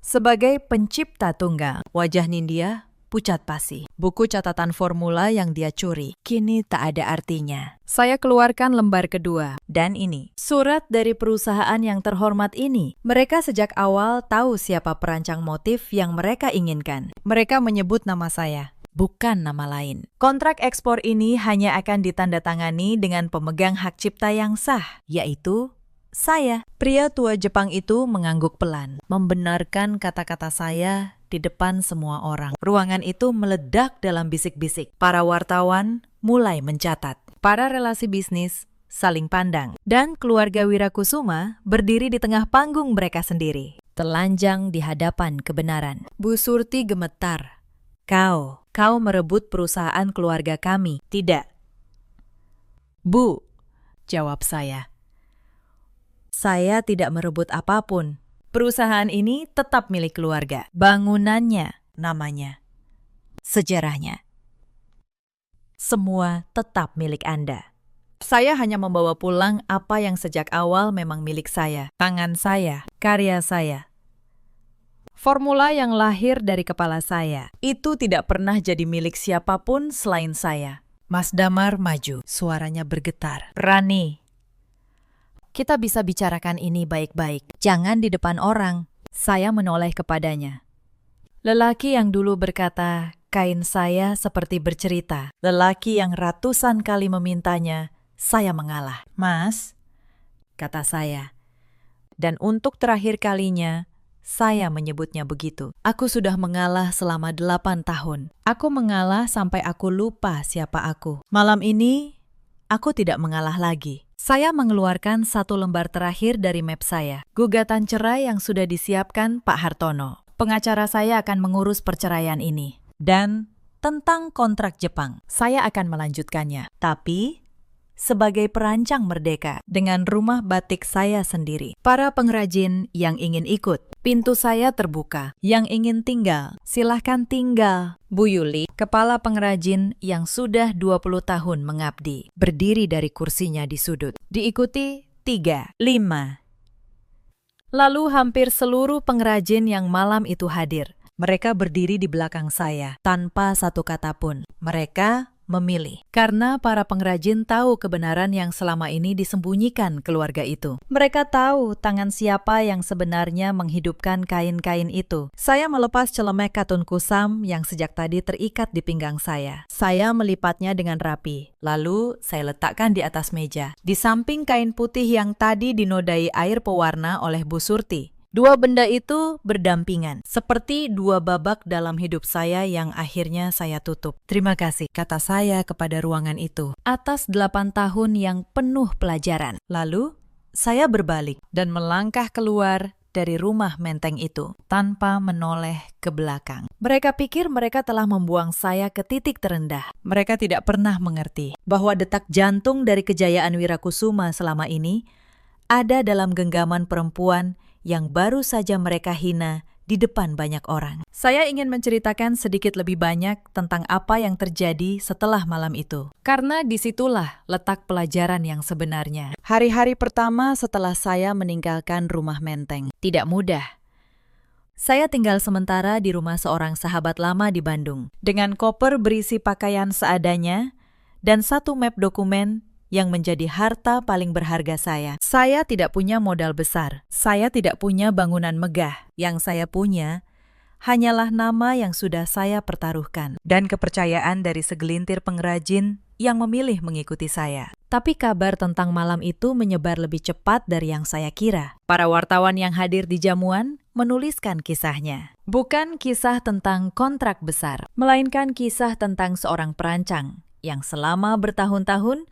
Sebagai pencipta tunggal, wajah Nindya pucat pasi. Buku catatan formula yang dia curi kini tak ada artinya. Saya keluarkan lembar kedua, dan ini surat dari perusahaan yang terhormat ini. Mereka sejak awal tahu siapa perancang motif yang mereka inginkan. Mereka menyebut nama saya, bukan nama lain. Kontrak ekspor ini hanya akan ditandatangani dengan pemegang hak cipta yang sah, yaitu saya. Pria tua Jepang itu mengangguk pelan, membenarkan kata-kata saya di depan semua orang. Ruangan itu meledak dalam bisik-bisik. Para wartawan mulai mencatat. Para relasi bisnis saling pandang. Dan keluarga Wirakusuma berdiri di tengah panggung mereka sendiri, telanjang di hadapan kebenaran. Bu Surti gemetar. Kau merebut perusahaan keluarga kami, tidak?" "Bu," jawab saya. "Saya tidak merebut apapun. Perusahaan ini tetap milik keluarga. Bangunannya, namanya, sejarahnya, semua tetap milik Anda. Saya hanya membawa pulang apa yang sejak awal memang milik saya. Tangan saya, karya saya. Formula yang lahir dari kepala saya. Itu tidak pernah jadi milik siapapun selain saya." Mas Damar maju, suaranya bergetar. "Rani, kita bisa bicarakan ini baik-baik. Jangan di depan orang. Saya menoleh kepadanya. Lelaki yang dulu berkata, kain saya seperti bercerita. Lelaki yang ratusan kali memintanya, saya mengalah. Mas, kata saya. Dan untuk terakhir kalinya, saya menyebutnya begitu. Aku sudah mengalah selama 8 tahun. Aku mengalah sampai aku lupa siapa aku. Malam ini, aku tidak mengalah lagi. Saya mengeluarkan 1 lembar terakhir dari map saya. Gugatan cerai yang sudah disiapkan Pak Hartono. Pengacara saya akan mengurus perceraian ini. Dan tentang kontrak Jepang, saya akan melanjutkannya. Tapi sebagai perancang merdeka dengan rumah batik saya sendiri. Para pengrajin yang ingin ikut, pintu saya terbuka. Yang ingin tinggal, silahkan tinggal. Bu Yuli, kepala pengrajin yang sudah 20 tahun mengabdi, berdiri dari kursinya di sudut. Diikuti 3, 5. Lalu hampir seluruh pengrajin yang malam itu hadir. Mereka berdiri di belakang saya, tanpa satu kata pun. Mereka memilih. Karena para pengrajin tahu kebenaran yang selama ini disembunyikan keluarga itu. Mereka tahu tangan siapa yang sebenarnya menghidupkan kain-kain itu. Saya melepas celemek katun kusam yang sejak tadi terikat di pinggang saya. Saya melipatnya dengan rapi. Lalu saya letakkan di atas meja. Di samping kain putih yang tadi dinodai air pewarna oleh Bu Surti. 2 benda itu berdampingan, seperti 2 babak dalam hidup saya yang akhirnya saya tutup. Terima kasih, kata saya kepada ruangan itu, atas 8 tahun yang penuh pelajaran. Lalu, saya berbalik dan melangkah keluar dari rumah menteng itu, tanpa menoleh ke belakang. Mereka pikir mereka telah membuang saya ke titik terendah. Mereka tidak pernah mengerti bahwa detak jantung dari kejayaan Wirakusuma selama ini ada dalam genggaman perempuan yang baru saja mereka hina di depan banyak orang. Saya ingin menceritakan sedikit lebih banyak tentang apa yang terjadi setelah malam itu. Karena disitulah letak pelajaran yang sebenarnya. Hari-hari pertama setelah saya meninggalkan rumah menteng. Tidak mudah. Saya tinggal sementara di rumah seorang sahabat lama di Bandung. Dengan koper berisi pakaian seadanya dan 1 map dokumen yang menjadi harta paling berharga saya. Saya tidak punya modal besar. Saya tidak punya bangunan megah. Yang saya punya hanyalah nama yang sudah saya pertaruhkan dan kepercayaan dari segelintir pengrajin yang memilih mengikuti saya. Tapi kabar tentang malam itu menyebar lebih cepat dari yang saya kira. Para wartawan yang hadir di jamuan menuliskan kisahnya. Bukan kisah tentang kontrak besar, melainkan kisah tentang seorang perancang yang selama bertahun-tahun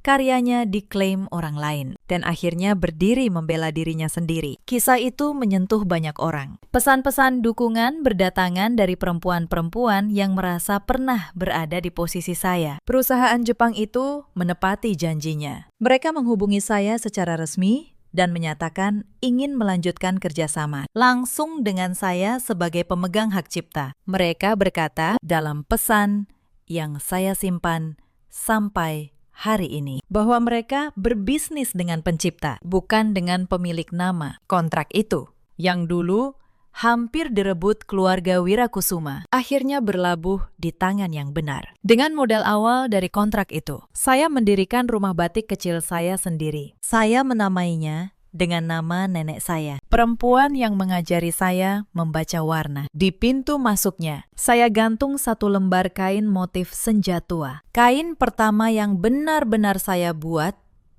karyanya diklaim orang lain dan akhirnya berdiri membela dirinya sendiri. Kisah itu menyentuh banyak orang. Pesan-pesan dukungan berdatangan dari perempuan-perempuan yang merasa pernah berada di posisi saya. Perusahaan Jepang itu menepati janjinya. Mereka menghubungi saya secara resmi dan menyatakan ingin melanjutkan kerjasama langsung dengan saya sebagai pemegang hak cipta. Mereka berkata dalam pesan yang saya simpan sampai hari ini, bahwa mereka berbisnis dengan pencipta, bukan dengan pemilik nama. Kontrak itu, yang dulu hampir direbut keluarga Wirakusuma, akhirnya berlabuh di tangan yang benar. Dengan modal awal dari kontrak itu, saya mendirikan rumah batik kecil saya sendiri. Saya menamainya dengan nama nenek saya, perempuan yang mengajari saya membaca warna. Di pintu masuknya, saya gantung 1 lembar kain motif senja tua. Kain pertama yang benar-benar saya buat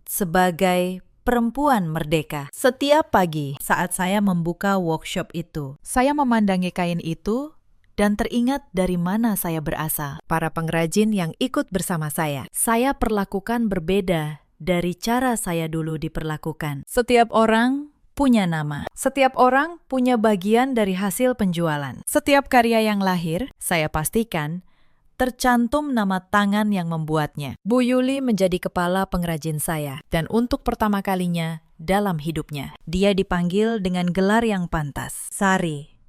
sebagai perempuan merdeka. Setiap pagi saat saya membuka workshop itu, saya memandangi kain itu dan teringat dari mana saya berasal. Para pengrajin yang ikut bersama saya perlakukan berbeda dari cara saya dulu diperlakukan. Setiap orang punya nama. Setiap orang punya bagian dari hasil penjualan. Setiap karya yang lahir, saya pastikan, tercantum nama tangan yang membuatnya. Bu Yuli menjadi kepala pengrajin saya. Dan untuk pertama kalinya dalam hidupnya, dia dipanggil dengan gelar yang pantas. Sari,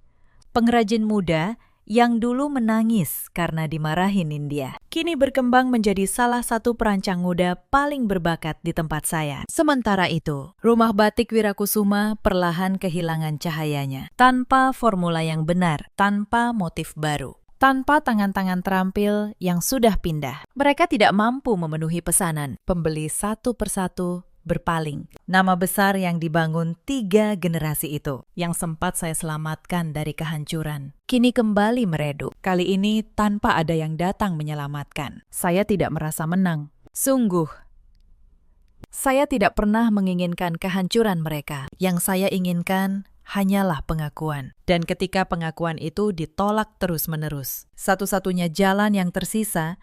pengrajin muda yang dulu menangis karena dimarahin India, kini berkembang menjadi salah satu perancang muda paling berbakat di tempat saya. Sementara itu, rumah batik Wirakusuma perlahan kehilangan cahayanya. Tanpa formula yang benar, tanpa motif baru, tanpa tangan-tangan terampil yang sudah pindah, mereka tidak mampu memenuhi pesanan. Pembeli satu persatu berpaling. Nama besar yang dibangun 3 generasi itu, yang sempat saya selamatkan dari kehancuran, kini kembali meredup. Kali ini tanpa ada yang datang menyelamatkan. Saya tidak merasa menang. Sungguh, saya tidak pernah menginginkan kehancuran mereka. Yang saya inginkan hanyalah pengakuan. Dan ketika pengakuan itu ditolak terus-menerus, satu-satunya jalan yang tersisa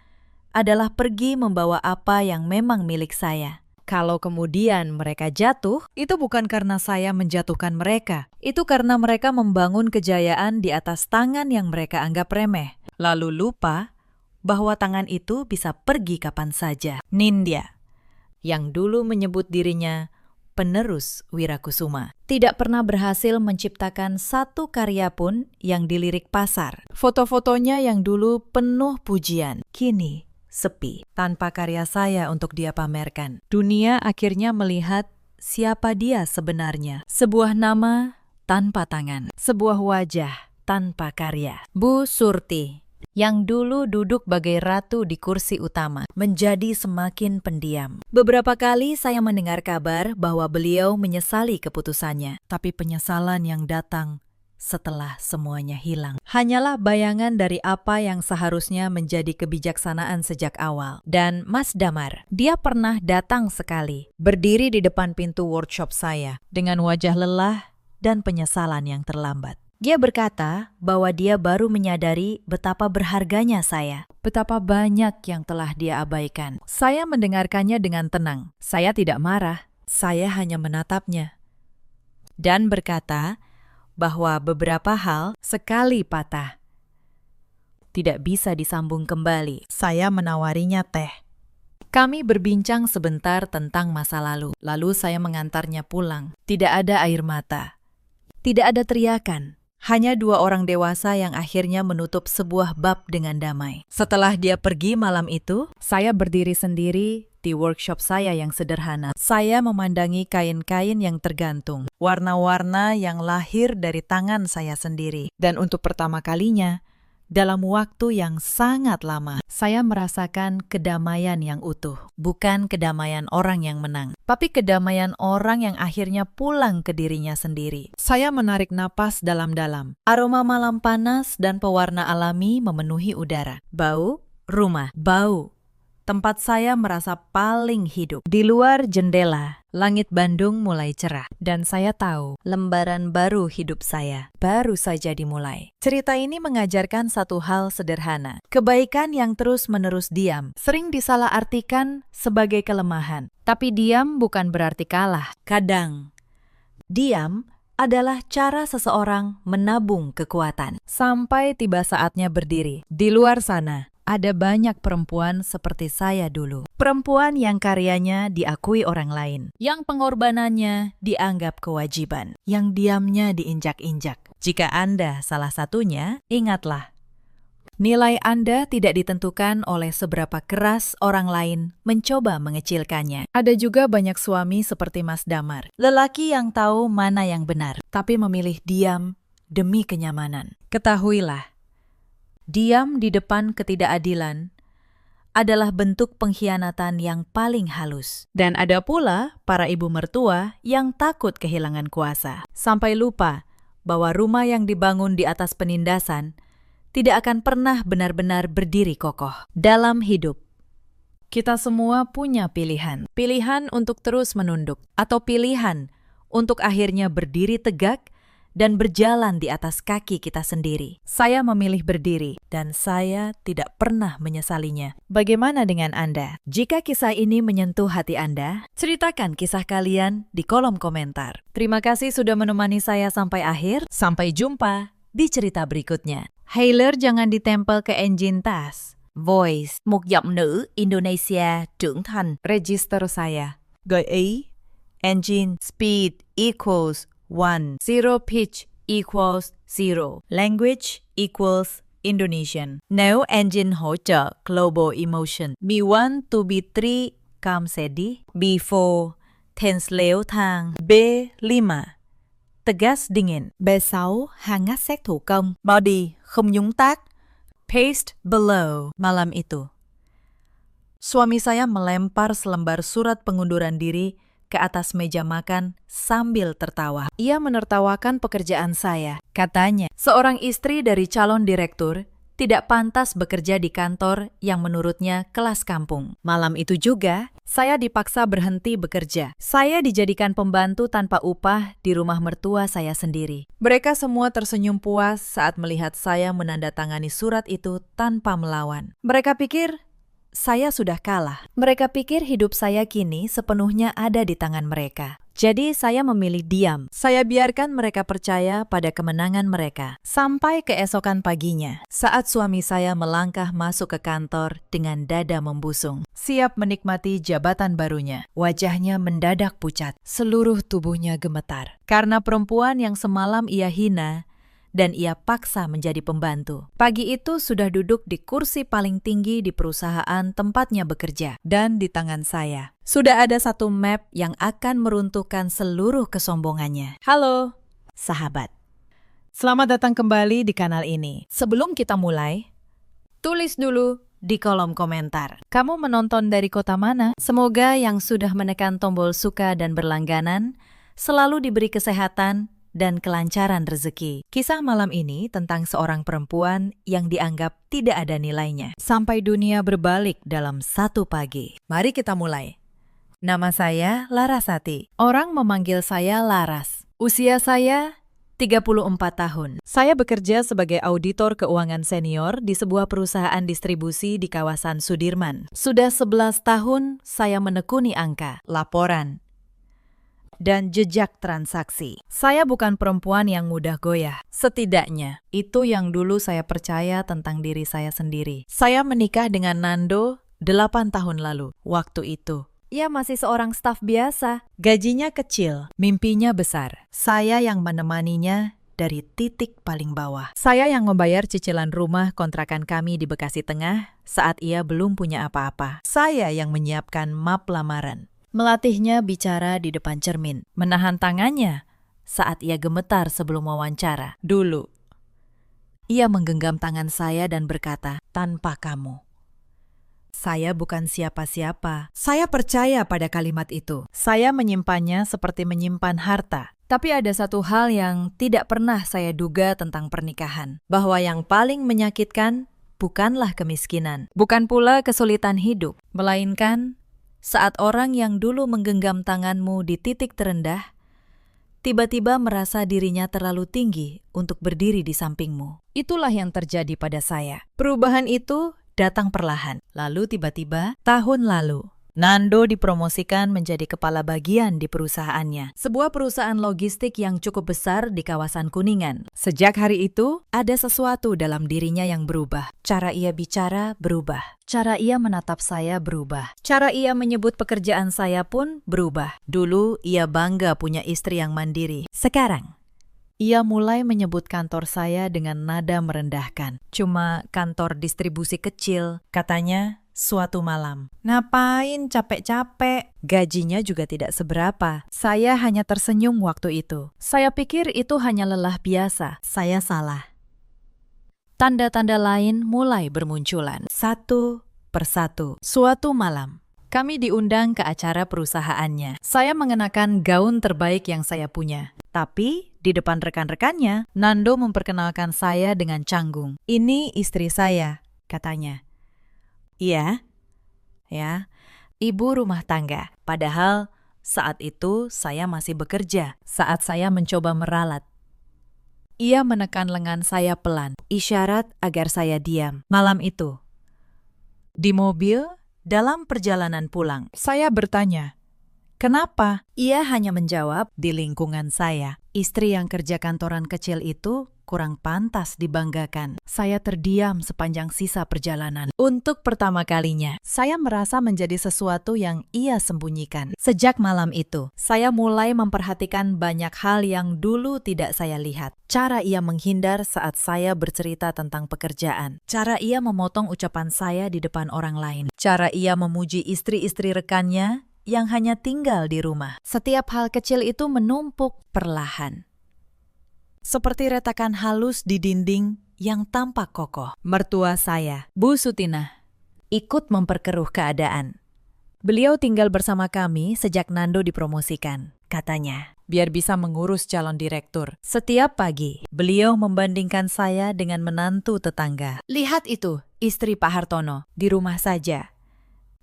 adalah pergi membawa apa yang memang milik saya. Kalau kemudian mereka jatuh, itu bukan karena saya menjatuhkan mereka. Itu karena mereka membangun kejayaan di atas tangan yang mereka anggap remeh. Lalu lupa bahwa tangan itu bisa pergi kapan saja. Nindya, yang dulu menyebut dirinya penerus Wirakusuma, tidak pernah berhasil menciptakan satu karya pun yang dilirik pasar. Foto-fotonya yang dulu penuh pujian, kini sepi, tanpa karya saya untuk dia pamerkan. Dunia akhirnya melihat siapa dia sebenarnya. Sebuah nama tanpa tangan, sebuah wajah tanpa karya. Bu Surti, yang dulu duduk bagai ratu di kursi utama, menjadi semakin pendiam. Beberapa kali saya mendengar kabar bahwa beliau menyesali keputusannya, tapi penyesalan yang datang setelah semuanya hilang hanyalah bayangan dari apa yang seharusnya menjadi kebijaksanaan sejak awal. Dan Mas Damar, dia pernah datang sekali, berdiri di depan pintu workshop saya dengan wajah lelah dan penyesalan yang terlambat. Dia berkata bahwa dia baru menyadari betapa berharganya saya, betapa banyak yang telah dia abaikan. Saya mendengarkannya dengan tenang. Saya tidak marah, saya hanya menatapnya dan berkata bahwa beberapa hal sekali patah tidak bisa disambung kembali. Saya menawarinya teh. Kami berbincang sebentar tentang masa lalu saya mengantarnya pulang. Tidak ada air mata, tidak ada teriakan, hanya 2 orang dewasa yang akhirnya menutup sebuah bab dengan damai. Setelah dia pergi malam itu, saya berdiri sendiri di workshop saya yang sederhana. Saya memandangi kain-kain yang tergantung, warna-warna yang lahir dari tangan saya sendiri. Dan untuk pertama kalinya, dalam waktu yang sangat lama, saya merasakan kedamaian yang utuh. Bukan kedamaian orang yang menang, tapi kedamaian orang yang akhirnya pulang ke dirinya sendiri. Saya menarik napas dalam-dalam. Aroma malam panas dan pewarna alami memenuhi udara. Bau rumah, bau tempat saya merasa paling hidup. Di luar jendela, langit Bandung mulai cerah. Dan saya tahu, lembaran baru hidup saya baru saja dimulai. Cerita ini mengajarkan satu hal sederhana. Kebaikan yang terus-menerus diam sering disalahartikan sebagai kelemahan. Tapi diam bukan berarti kalah. Kadang, diam adalah cara seseorang menabung kekuatan sampai tiba saatnya berdiri. Di luar sana, ada banyak perempuan seperti saya dulu. Perempuan yang karyanya diakui orang lain, yang pengorbanannya dianggap kewajiban, yang diamnya diinjak-injak. Jika Anda salah satunya, ingatlah, nilai Anda tidak ditentukan oleh seberapa keras orang lain mencoba mengecilkannya. Ada juga banyak suami seperti Mas Damar, lelaki yang tahu mana yang benar, tapi memilih diam demi kenyamanan. Ketahuilah, diam di depan ketidakadilan adalah bentuk pengkhianatan yang paling halus. Dan ada pula para ibu mertua yang takut kehilangan kuasa, sampai lupa bahwa rumah yang dibangun di atas penindasan tidak akan pernah benar-benar berdiri kokoh. Dalam hidup, kita semua punya pilihan. Pilihan untuk terus menunduk, atau pilihan untuk akhirnya berdiri tegak dan berjalan di atas kaki kita sendiri. Saya memilih berdiri, dan saya tidak pernah menyesalinya. Bagaimana dengan Anda? Jika kisah ini menyentuh hati Anda, ceritakan kisah kalian di kolom komentar. Terima kasih sudah menemani saya sampai akhir. Sampai jumpa di cerita berikutnya. Hailer jangan ditempel ke engine tas. Voice, một giọng nữ Indonesia trưởng thành. Register saya. Gợi ý, engine speed equals 1, zero pitch equals 0, language equals Indonesian. Nếu engine hỗ trợ global emotion, B1 to B3 cam sedih, B4 tense leo thang, B5 tegas dingin, B6 hangat xét thủ công, body không nhúng tác, paste below. Malam itu, suami saya melempar selembar surat pengunduran diri ke atas meja makan sambil tertawa. Ia menertawakan pekerjaan saya. Katanya, seorang istri dari calon direktur tidak pantas bekerja di kantor yang menurutnya kelas kampung. Malam itu juga, saya dipaksa berhenti bekerja. Saya dijadikan pembantu tanpa upah di rumah mertua saya sendiri. Mereka semua tersenyum puas saat melihat saya menandatangani surat itu tanpa melawan. Mereka pikir saya sudah kalah. Mereka pikir hidup saya kini sepenuhnya ada di tangan mereka. Jadi saya memilih diam. Saya biarkan mereka percaya pada kemenangan mereka. Sampai keesokan paginya, saat suami saya melangkah masuk ke kantor dengan dada membusung, siap menikmati jabatan barunya. Wajahnya mendadak pucat, seluruh tubuhnya gemetar. Karena perempuan yang semalam ia hina, dan ia paksa menjadi pembantu. Pagi itu sudah duduk di kursi paling tinggi di perusahaan tempatnya bekerja. Dan di tangan saya, sudah ada satu map yang akan meruntuhkan seluruh kesombongannya. Halo, sahabat. Selamat datang kembali di kanal ini. Sebelum kita mulai, tulis dulu di kolom komentar. Kamu menonton dari kota mana? Semoga yang sudah menekan tombol suka dan berlangganan selalu diberi kesehatan dan kelancaran rezeki. Kisah malam ini tentang seorang perempuan yang dianggap tidak ada nilainya. Sampai dunia berbalik dalam satu pagi. Mari kita mulai. Nama saya Larasati. Orang memanggil saya Laras. Usia saya 34 tahun. Saya bekerja sebagai auditor keuangan senior di sebuah perusahaan distribusi di kawasan Sudirman. Sudah 11 tahun saya menekuni angka, laporan, dan jejak transaksi. Saya bukan perempuan yang mudah goyah. Setidaknya, itu yang dulu saya percaya tentang diri saya sendiri. Saya menikah dengan Nando 8 tahun lalu. Waktu itu, ia masih seorang staf biasa. Gajinya kecil, mimpinya besar. Saya yang menemaninya dari titik paling bawah. Saya yang membayar cicilan rumah kontrakan kami di Bekasi Tengah saat ia belum punya apa-apa. Saya yang menyiapkan map lamaran. Melatihnya bicara di depan cermin, menahan tangannya saat ia gemetar sebelum wawancara. Dulu, ia menggenggam tangan saya dan berkata, "Tanpa kamu, saya bukan siapa-siapa." Saya percaya pada kalimat itu. Saya menyimpannya seperti menyimpan harta. Tapi ada satu hal yang tidak pernah saya duga tentang pernikahan, bahwa yang paling menyakitkan bukanlah kemiskinan, bukan pula kesulitan hidup, melainkan saat orang yang dulu menggenggam tanganmu di titik terendah, tiba-tiba merasa dirinya terlalu tinggi untuk berdiri di sampingmu. Itulah yang terjadi pada saya. Perubahan itu datang perlahan. Lalu tiba-tiba, tahun lalu, Nando dipromosikan menjadi kepala bagian di perusahaannya. Sebuah perusahaan logistik yang cukup besar di kawasan Kuningan. Sejak hari itu, ada sesuatu dalam dirinya yang berubah. Cara ia bicara berubah. Cara ia menatap saya berubah. Cara ia menyebut pekerjaan saya pun berubah. Dulu, ia bangga punya istri yang mandiri. Sekarang, ia mulai menyebut kantor saya dengan nada merendahkan. Cuma kantor distribusi kecil, katanya. Suatu malam, ngapain capek-capek? Gajinya juga tidak seberapa. Saya hanya tersenyum waktu itu. Saya pikir itu hanya lelah biasa. Saya salah. Tanda-tanda lain mulai bermunculan. Satu persatu. Suatu malam, kami diundang ke acara perusahaannya. Saya mengenakan gaun terbaik yang saya punya. Tapi di depan rekan-rekannya, Nando memperkenalkan saya dengan canggung. "Ini istri saya," katanya. "Iya, ya, ibu rumah tangga." Padahal saat itu saya masih bekerja. Saat saya mencoba meralat, ia menekan lengan saya pelan, isyarat agar saya diam. Malam itu, di mobil, dalam perjalanan pulang, saya bertanya, "Kenapa?" Ia hanya menjawab, "Di lingkungan saya, istri yang kerja kantoran kecil itu kurang pantas dibanggakan." Saya terdiam sepanjang sisa perjalanan. Untuk pertama kalinya, saya merasa menjadi sesuatu yang ia sembunyikan. Sejak malam itu, saya mulai memperhatikan banyak hal yang dulu tidak saya lihat. Cara ia menghindar saat saya bercerita tentang pekerjaan. Cara ia memotong ucapan saya di depan orang lain. Cara ia memuji istri-istri rekannya yang hanya tinggal di rumah. Setiap hal kecil itu menumpuk perlahan, seperti retakan halus di dinding yang tampak kokoh. Mertua saya, Bu Sutina, ikut memperkeruh keadaan. Beliau tinggal bersama kami sejak Nando dipromosikan, katanya, biar bisa mengurus calon direktur. Setiap pagi, beliau membandingkan saya dengan menantu tetangga. Lihat itu, istri Pak Hartono, di rumah saja.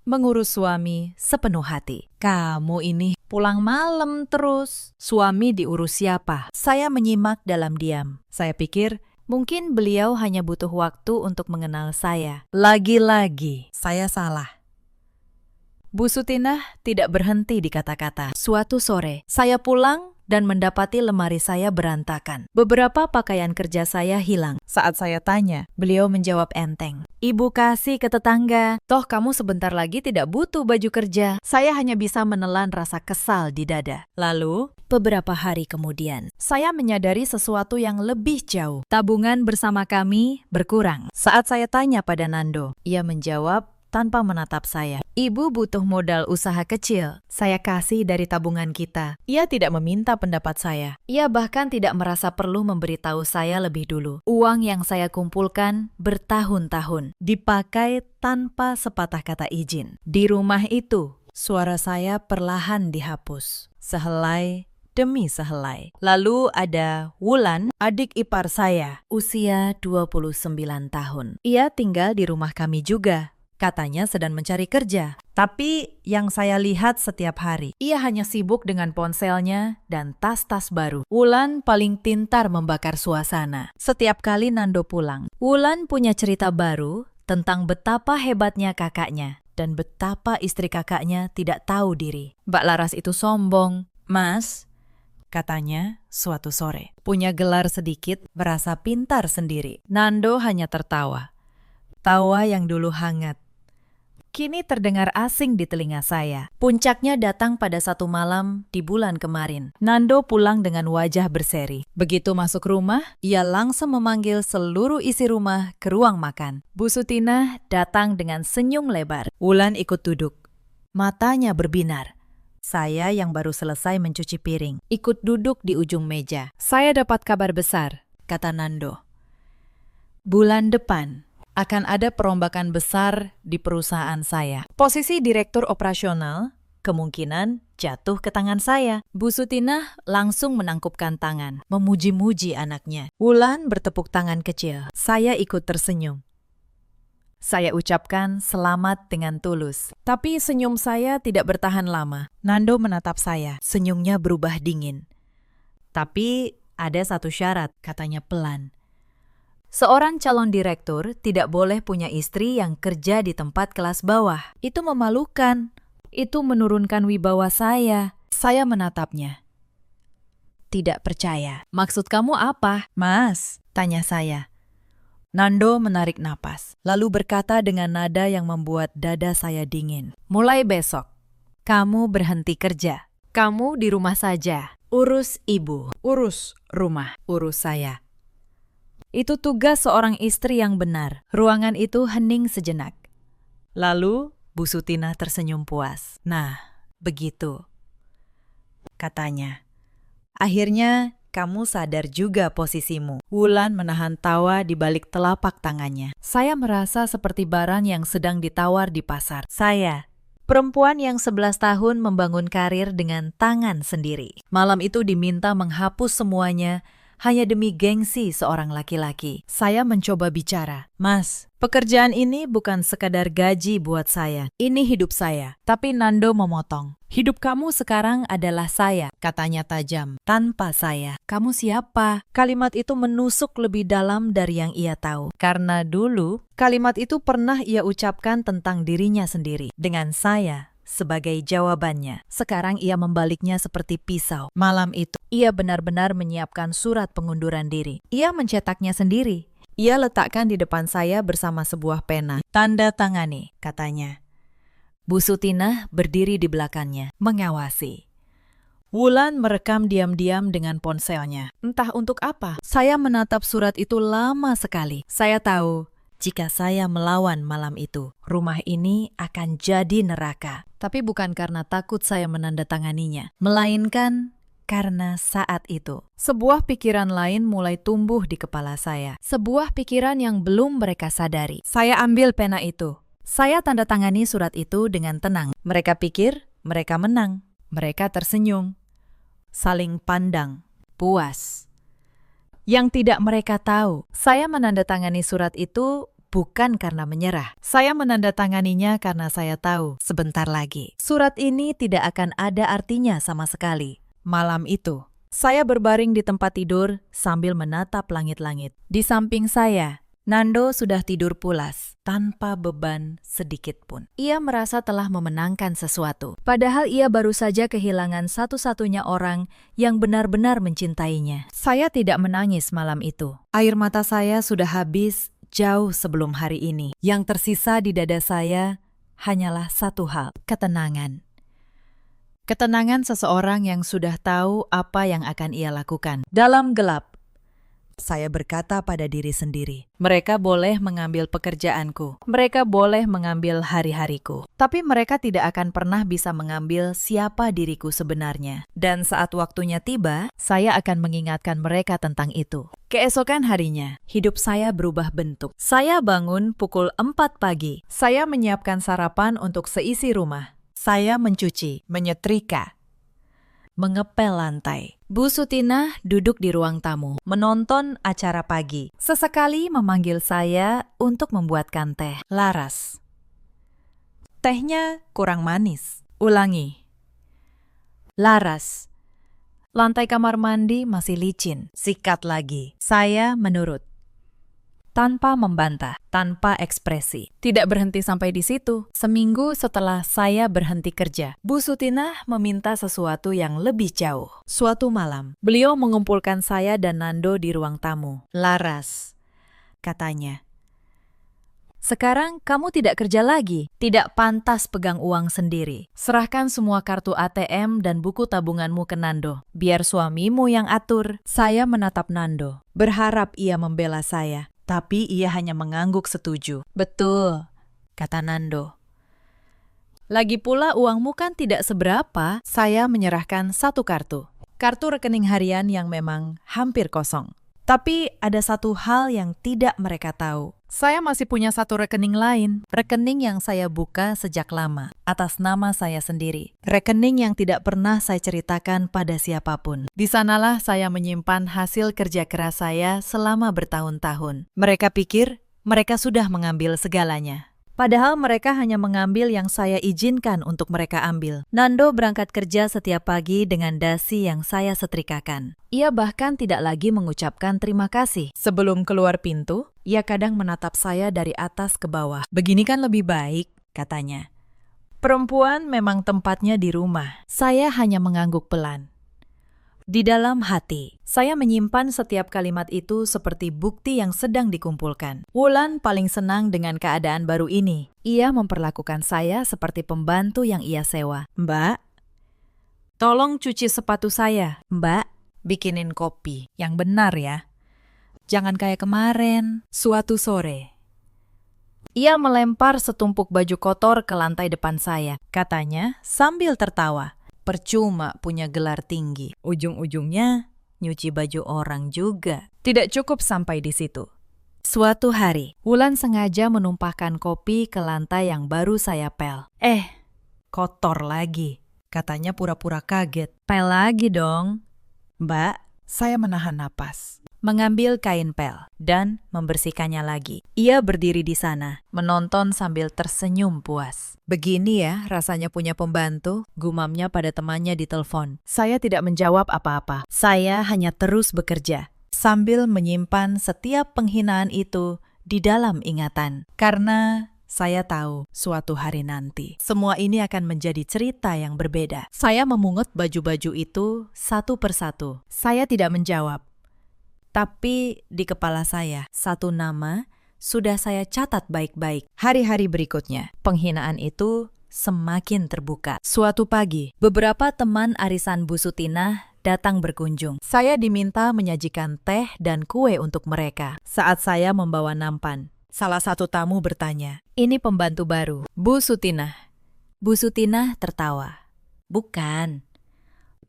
Mengurus suami sepenuh hati. Kamu ini pulang malam terus. Suami diurus siapa? Saya menyimak dalam diam. Saya pikir mungkin beliau hanya butuh waktu untuk mengenal saya. Lagi-lagi, saya salah. Bu Sutinah tidak berhenti di kata-kata. Suatu sore, saya pulang dan mendapati lemari saya berantakan. Beberapa pakaian kerja saya hilang. Saat saya tanya, beliau menjawab enteng. Ibu kasih ke tetangga. Toh kamu sebentar lagi tidak butuh baju kerja. Saya hanya bisa menelan rasa kesal di dada. Lalu, beberapa hari kemudian, saya menyadari sesuatu yang lebih jauh. Tabungan bersama kami berkurang. Saat saya tanya pada Nando, ia menjawab tanpa menatap saya. Ibu butuh modal usaha kecil. Saya kasih dari tabungan kita. Ia tidak meminta pendapat saya. Ia bahkan tidak merasa perlu memberitahu saya lebih dulu. Uang yang saya kumpulkan bertahun-tahun dipakai tanpa sepatah kata izin. Di rumah itu, suara saya perlahan dihapus. Sehelai demi sehelai. Lalu ada Wulan, adik ipar saya, usia 29 tahun. Ia tinggal di rumah kami juga. Katanya sedang mencari kerja. Tapi yang saya lihat setiap hari, ia hanya sibuk dengan ponselnya dan tas-tas baru. Wulan paling pintar membakar suasana. Setiap kali Nando pulang, Wulan punya cerita baru tentang betapa hebatnya kakaknya dan betapa istri kakaknya tidak tahu diri. Mbak Laras itu sombong. Mas, katanya suatu sore, punya gelar sedikit, merasa pintar sendiri. Nando hanya tertawa. Tawa yang dulu hangat kini terdengar asing di telinga saya. Puncaknya datang pada satu malam di bulan kemarin. Nando pulang dengan wajah berseri. Begitu masuk rumah, ia langsung memanggil seluruh isi rumah ke ruang makan. Bu Sutinah datang dengan senyum lebar. Wulan ikut duduk. Matanya berbinar. Saya yang baru selesai mencuci piring, ikut duduk di ujung meja. Saya dapat kabar besar, kata Nando. Bulan depan akan ada perombakan besar di perusahaan saya. Posisi direktur operasional kemungkinan jatuh ke tangan saya. Bu Sutinah langsung menangkupkan tangan, memuji-muji anaknya. Wulan bertepuk tangan kecil. Saya ikut tersenyum. Saya ucapkan selamat dengan tulus. Tapi senyum saya tidak bertahan lama. Nando menatap saya. Senyumnya berubah dingin. Tapi ada satu syarat, katanya pelan. Seorang calon direktur tidak boleh punya istri yang kerja di tempat kelas bawah. Itu memalukan. Itu menurunkan wibawa saya. Saya menatapnya. Tidak percaya. Maksud kamu apa, Mas? Tanya saya. Nando menarik napas, lalu berkata dengan nada yang membuat dada saya dingin. Mulai besok, kamu berhenti kerja. Kamu di rumah saja. Urus ibu. Urus rumah. Urus saya. Itu tugas seorang istri yang benar. Ruangan itu hening sejenak. Lalu Bu Sutinah tersenyum puas. Nah, begitu, katanya. Akhirnya kamu sadar juga posisimu. Wulan menahan tawa di balik telapak tangannya. Saya merasa seperti barang yang sedang ditawar di pasar. Saya, perempuan yang 11 tahun membangun karir dengan tangan sendiri. Malam itu diminta menghapus semuanya hanya demi gengsi seorang laki-laki. Saya mencoba bicara. Mas, pekerjaan ini bukan sekadar gaji buat saya. Ini hidup saya. Tapi Nando memotong. Hidup kamu sekarang adalah saya, katanya tajam. Tanpa saya. Kamu siapa? Kalimat itu menusuk lebih dalam dari yang ia tahu. Karena dulu, kalimat itu pernah ia ucapkan tentang dirinya sendiri. Dengan saya sebagai jawabannya. Sekarang ia membaliknya seperti pisau. Malam itu, ia benar-benar menyiapkan surat pengunduran diri. Ia mencetaknya sendiri. Ia letakkan di depan saya bersama sebuah pena. Tanda tangani, katanya. Bu Sutinah berdiri di belakangnya, mengawasi. Wulan merekam diam-diam dengan ponselnya. Entah untuk apa. Saya menatap surat itu lama sekali. Saya tahu, jika saya melawan malam itu, rumah ini akan jadi neraka. Tapi bukan karena takut saya menandatanganinya, melainkan karena saat itu, sebuah pikiran lain mulai tumbuh di kepala saya. Sebuah pikiran yang belum mereka sadari. Saya ambil pena itu. Saya tanda tangani surat itu dengan tenang. Mereka pikir mereka menang. Mereka tersenyum. Saling pandang. Puas. Yang tidak mereka tahu, saya menandatangani surat itu bukan karena menyerah. Saya menandatanganinya karena saya tahu sebentar lagi surat ini tidak akan ada artinya sama sekali. Malam itu, saya berbaring di tempat tidur sambil menatap langit-langit. Di samping saya, Nando sudah tidur pulas, tanpa beban sedikit pun. Ia merasa telah memenangkan sesuatu, padahal ia baru saja kehilangan satu-satunya orang yang benar-benar mencintainya. Saya tidak menangis malam itu. Air mata saya sudah habis jauh sebelum hari ini. Yang tersisa di dada saya hanyalah satu hal, ketenangan. Ketenangan seseorang yang sudah tahu apa yang akan ia lakukan. Dalam gelap, saya berkata pada diri sendiri, mereka boleh mengambil pekerjaanku, mereka boleh mengambil hari-hariku, tapi mereka tidak akan pernah bisa mengambil siapa diriku sebenarnya. Dan saat waktunya tiba, saya akan mengingatkan mereka tentang itu. Keesokan harinya, hidup saya berubah bentuk. Saya bangun pukul 4 pagi. Saya menyiapkan sarapan untuk seisi rumah. Saya mencuci, menyetrika, mengepel lantai. Bu Sutinah duduk di ruang tamu, menonton acara pagi. Sesekali memanggil saya untuk membuatkan teh. Laras. Tehnya kurang manis. Ulangi. Laras. Lantai kamar mandi masih licin. Sikat lagi. Saya menurut. Tanpa membantah, tanpa ekspresi. Tidak berhenti sampai di situ. Seminggu setelah saya berhenti kerja, Bu Sutinah meminta sesuatu yang lebih jauh. Suatu malam, beliau mengumpulkan saya dan Nando di ruang tamu. Laras, katanya. Sekarang kamu tidak kerja lagi, tidak pantas pegang uang sendiri. Serahkan semua kartu ATM dan buku tabunganmu ke Nando. Biar suamimu yang atur. Saya menatap Nando, berharap ia membela saya. Tapi ia hanya mengangguk setuju. Betul, kata Nando. Lagi pula uangmu kan tidak seberapa. Saya menyerahkan satu kartu. Kartu rekening harian yang memang hampir kosong. Tapi ada satu hal yang tidak mereka tahu. Saya masih punya satu rekening lain. Rekening yang saya buka sejak lama, atas nama saya sendiri. Rekening yang tidak pernah saya ceritakan pada siapapun. Di sanalah saya menyimpan hasil kerja keras saya selama bertahun-tahun. Mereka pikir mereka sudah mengambil segalanya. Padahal mereka hanya mengambil yang saya izinkan untuk mereka ambil. Nando berangkat kerja setiap pagi dengan dasi yang saya setrikakan. Ia bahkan tidak lagi mengucapkan terima kasih. Sebelum keluar pintu, ia kadang menatap saya dari atas ke bawah. Begini kan lebih baik, katanya. Perempuan memang tempatnya di rumah. Saya hanya mengangguk pelan. Di dalam hati, saya menyimpan setiap kalimat itu seperti bukti yang sedang dikumpulkan. Wulan paling senang dengan keadaan baru ini. Ia memperlakukan saya seperti pembantu yang ia sewa. Mbak, tolong cuci sepatu saya. Mbak, bikinin kopi. Yang benar ya. Jangan kayak kemarin. Suatu sore, ia melempar setumpuk baju kotor ke lantai depan saya. Katanya sambil tertawa. Percuma punya gelar tinggi. Ujung-ujungnya nyuci baju orang juga. Tidak cukup sampai di situ. Suatu hari, Wulan sengaja menumpahkan kopi ke lantai yang baru saya pel. Kotor lagi. Katanya pura-pura kaget. Pel lagi dong. Mbak, saya menahan napas. Mengambil kain pel dan membersihkannya lagi. Ia berdiri di sana, menonton sambil tersenyum puas. Begini ya rasanya punya pembantu, gumamnya pada temannya di telepon. Saya tidak menjawab apa-apa. Saya hanya terus bekerja, sambil menyimpan setiap penghinaan itu di dalam ingatan. Karena saya tahu suatu hari nanti, semua ini akan menjadi cerita yang berbeda. Saya memungut baju-baju itu satu persatu. Saya tidak menjawab. Tapi di kepala saya, satu nama sudah saya catat baik-baik. Hari-hari berikutnya, penghinaan itu semakin terbuka. Suatu pagi, beberapa teman arisan Bu Sutinah datang berkunjung. Saya diminta menyajikan teh dan kue untuk mereka. Saat saya membawa nampan, salah satu tamu bertanya, "Ini pembantu baru, Bu Sutinah." Bu Sutinah tertawa. "Bukan,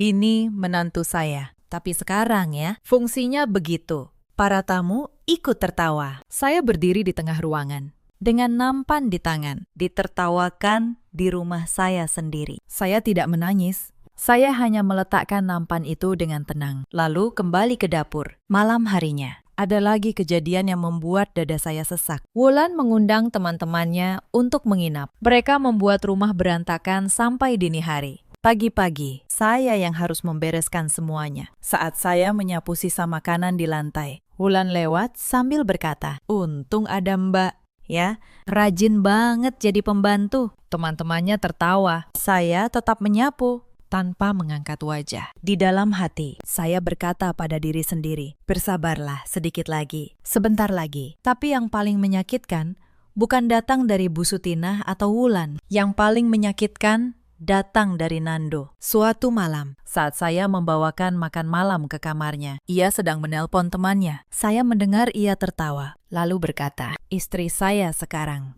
ini menantu saya. Tapi sekarang ya, fungsinya begitu." Para tamu ikut tertawa. Saya berdiri di tengah ruangan. dengan nampan di tangan, ditertawakan di rumah saya sendiri. Saya tidak menangis. Saya hanya meletakkan nampan itu dengan tenang, lalu kembali ke dapur. Malam harinya, ada lagi kejadian yang membuat dada saya sesak. Wulan mengundang teman-temannya untuk menginap. Mereka membuat rumah berantakan sampai dini hari. Pagi-pagi, saya yang harus membereskan semuanya. Saat saya menyapu sisa makanan di lantai, Wulan lewat sambil berkata, "Untung ada Mbak. Ya, rajin banget jadi pembantu." Teman-temannya tertawa. Saya tetap menyapu tanpa mengangkat wajah. Di dalam hati, saya berkata pada diri sendiri, "Bersabarlah sedikit lagi, sebentar lagi." Tapi yang paling menyakitkan bukan datang dari Bu Sutinah atau Wulan. Yang paling menyakitkan datang dari Nando. Suatu malam, saat saya membawakan makan malam ke kamarnya, ia sedang menelpon temannya. Saya mendengar ia tertawa, lalu berkata, "Istri saya sekarang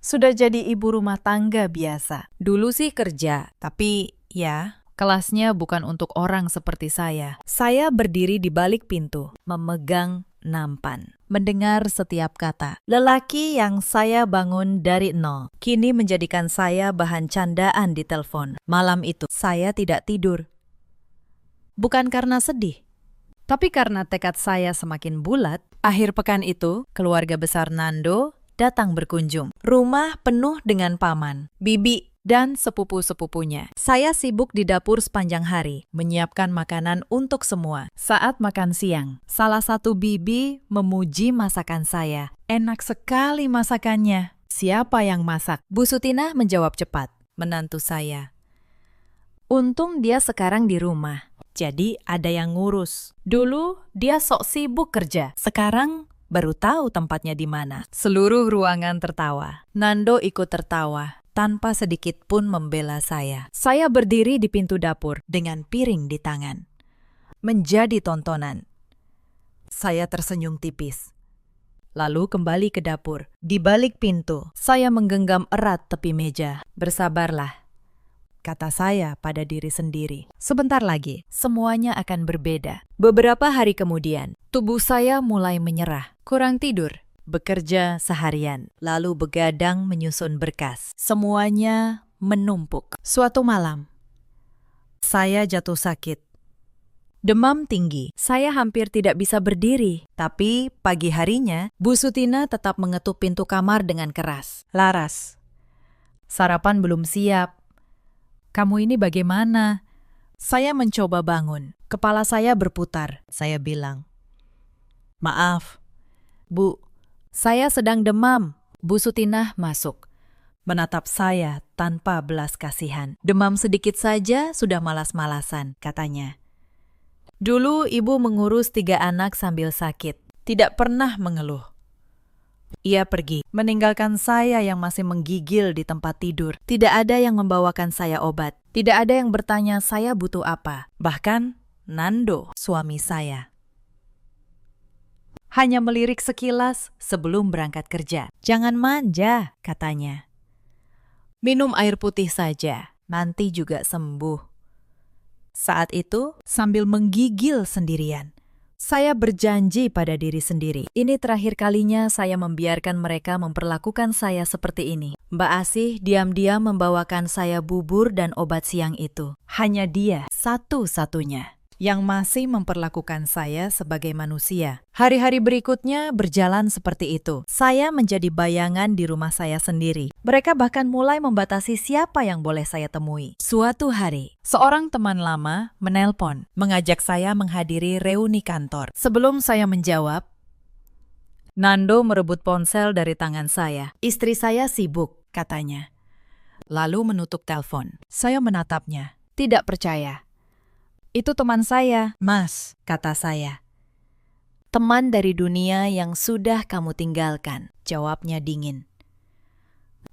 sudah jadi ibu rumah tangga biasa. Dulu sih kerja, tapi ya, kelasnya bukan untuk orang seperti saya." Saya berdiri di balik pintu, memegang nampan, mendengar setiap kata. Lelaki yang saya bangun dari nol, kini menjadikan saya bahan candaan di telepon. Malam itu, saya tidak tidur. Bukan karena sedih, tapi karena tekad saya semakin bulat. Akhir pekan itu, keluarga besar Nando datang berkunjung. Rumah penuh dengan paman, bibi, dan sepupu-sepupunya. Saya sibuk di dapur sepanjang hari, menyiapkan makanan untuk semua. Saat makan siang, salah satu bibi memuji masakan saya. "Enak sekali masakannya." "Siapa yang masak?" Bu Sutinah menjawab cepat, "Menantu saya." "Untung dia sekarang di rumah, jadi ada yang ngurus. Dulu dia sok sibuk kerja, sekarang baru tahu tempatnya di mana." Seluruh ruangan tertawa. Nando ikut tertawa, tanpa sedikit pun membela saya. Saya berdiri di pintu dapur dengan piring di tangan. Menjadi tontonan. Saya tersenyum tipis. Lalu kembali ke dapur. Di balik pintu, saya menggenggam erat tepi meja. "Bersabarlah," kata saya pada diri sendiri. "Sebentar lagi, semuanya akan berbeda." Beberapa hari kemudian, tubuh saya mulai menyerah. Kurang tidur, bekerja seharian, lalu begadang menyusun berkas. Semuanya menumpuk. Suatu malam, saya jatuh sakit. Demam tinggi, saya hampir tidak bisa berdiri. Tapi pagi harinya, Bu Sutina tetap mengetuk pintu kamar dengan keras. "Laras, sarapan belum siap. Kamu ini bagaimana?" Saya mencoba bangun. Kepala saya berputar. Saya bilang, "Maaf, Bu, saya sedang demam." Bu Sutinah masuk, menatap saya tanpa belas kasihan. "Demam sedikit saja sudah malas-malasan," katanya. "Dulu ibu mengurus 3 anak sambil sakit, tidak pernah mengeluh." Ia pergi, meninggalkan saya yang masih menggigil di tempat tidur. Tidak ada yang membawakan saya obat. Tidak ada yang bertanya saya butuh apa. Bahkan Nando, suami saya, hanya melirik sekilas sebelum berangkat kerja. "Jangan manja," katanya. "Minum air putih saja, nanti juga sembuh." Saat itu, sambil menggigil sendirian, saya berjanji pada diri sendiri, ini terakhir kalinya saya membiarkan mereka memperlakukan saya seperti ini. Mbak Asih diam-diam membawakan saya bubur dan obat siang itu. Hanya dia satu-satunya yang masih memperlakukan saya sebagai manusia. Hari-hari berikutnya berjalan seperti itu. Saya menjadi bayangan di rumah saya sendiri. Mereka bahkan mulai membatasi siapa yang boleh saya temui. Suatu hari, seorang teman lama menelpon, mengajak saya menghadiri reuni kantor. Sebelum saya menjawab, Nando merebut ponsel dari tangan saya. "Istri saya sibuk," katanya. Lalu menutup telepon. Saya menatapnya, tidak percaya. "Itu teman saya." "Mas," kata saya. "Teman dari dunia yang sudah kamu tinggalkan," jawabnya dingin.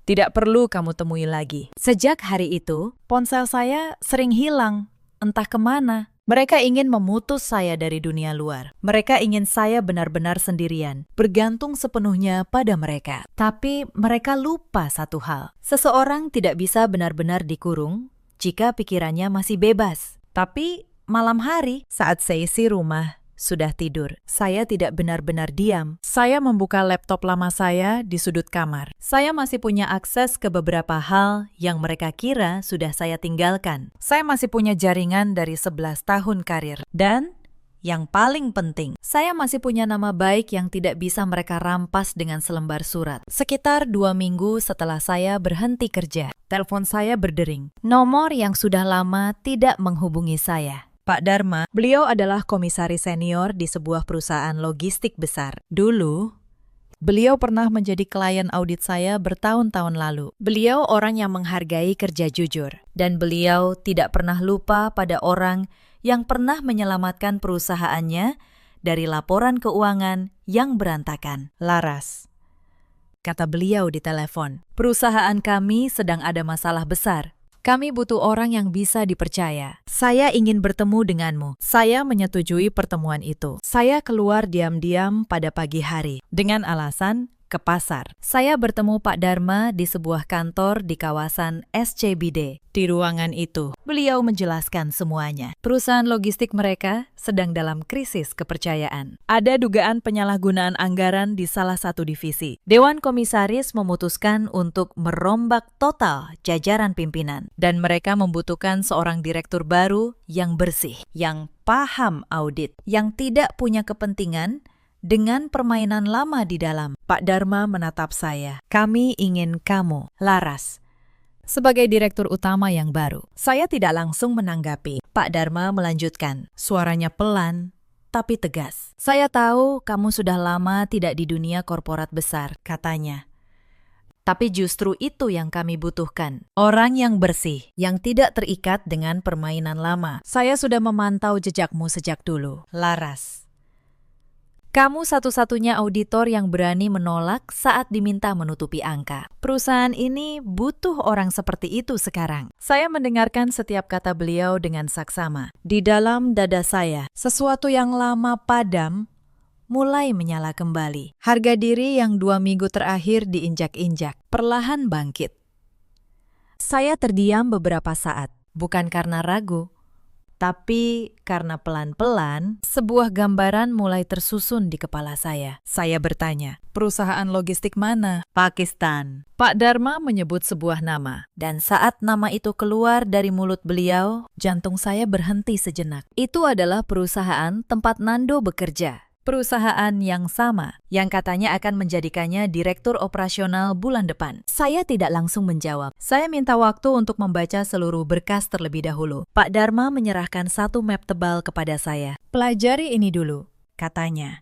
"Tidak perlu kamu temui lagi." Sejak hari itu, ponsel saya sering hilang, entah kemana. Mereka ingin memutus saya dari dunia luar. Mereka ingin saya benar-benar sendirian, bergantung sepenuhnya pada mereka. Tapi mereka lupa satu hal. Seseorang tidak bisa benar-benar dikurung jika pikirannya masih bebas. Tapi malam hari, saat seisi rumah sudah tidur. Saya tidak benar-benar diam. Saya membuka laptop lama saya di sudut kamar. Saya masih punya akses ke beberapa hal yang mereka kira sudah saya tinggalkan. Saya masih punya jaringan dari 11 tahun karir. Dan yang paling penting, saya masih punya nama baik yang tidak bisa mereka rampas dengan selembar surat. Sekitar 2 minggu setelah saya berhenti kerja, telepon saya berdering. Nomor yang sudah lama tidak menghubungi saya. Pak Dharma, beliau adalah komisaris senior di sebuah perusahaan logistik besar. Dulu, beliau pernah menjadi klien audit saya bertahun-tahun lalu. Beliau orang yang menghargai kerja jujur. Dan beliau tidak pernah lupa pada orang yang pernah menyelamatkan perusahaannya dari laporan keuangan yang berantakan. Laras, kata beliau di telepon, perusahaan kami sedang ada masalah besar. Kami butuh orang yang bisa dipercaya. Saya ingin bertemu denganmu. Saya menyetujui pertemuan itu. Saya keluar diam-diam pada pagi hari dengan alasan ke pasar. Saya bertemu Pak Dharma di sebuah kantor di kawasan SCBD. Di ruangan itu, beliau menjelaskan semuanya. Perusahaan logistik mereka sedang dalam krisis kepercayaan. Ada dugaan penyalahgunaan anggaran di salah satu divisi. Dewan Komisaris memutuskan untuk merombak total jajaran pimpinan. Dan mereka membutuhkan seorang direktur baru yang bersih, yang paham audit, yang tidak punya kepentingan dengan permainan lama di dalam. Pak Dharma menatap saya. Kami ingin kamu, Laras, sebagai direktur utama yang baru. Saya tidak langsung menanggapi. Pak Dharma melanjutkan. Suaranya pelan, tapi tegas. Saya tahu kamu sudah lama tidak di dunia korporat besar, katanya. Tapi justru itu yang kami butuhkan. Orang yang bersih, yang tidak terikat dengan permainan lama. Saya sudah memantau jejakmu sejak dulu, Laras. Kamu satu-satunya auditor yang berani menolak saat diminta menutupi angka. Perusahaan ini butuh orang seperti itu sekarang. Saya mendengarkan setiap kata beliau dengan saksama. Di dalam dada saya, sesuatu yang lama padam mulai menyala kembali. Harga diri yang 2 minggu terakhir diinjak-injak, perlahan bangkit. Saya terdiam beberapa saat, bukan karena ragu, tapi karena pelan-pelan sebuah gambaran mulai tersusun di kepala saya. Saya bertanya, perusahaan logistik mana? Pakistan. Pak Dharma menyebut sebuah nama. Dan saat nama itu keluar dari mulut beliau, jantung saya berhenti sejenak. Itu adalah perusahaan tempat Nando bekerja. Perusahaan yang sama, yang katanya akan menjadikannya direktur operasional bulan depan. Saya tidak langsung menjawab. Saya minta waktu untuk membaca seluruh berkas terlebih dahulu. Pak Dharma menyerahkan satu map tebal kepada saya. Pelajari ini dulu, katanya.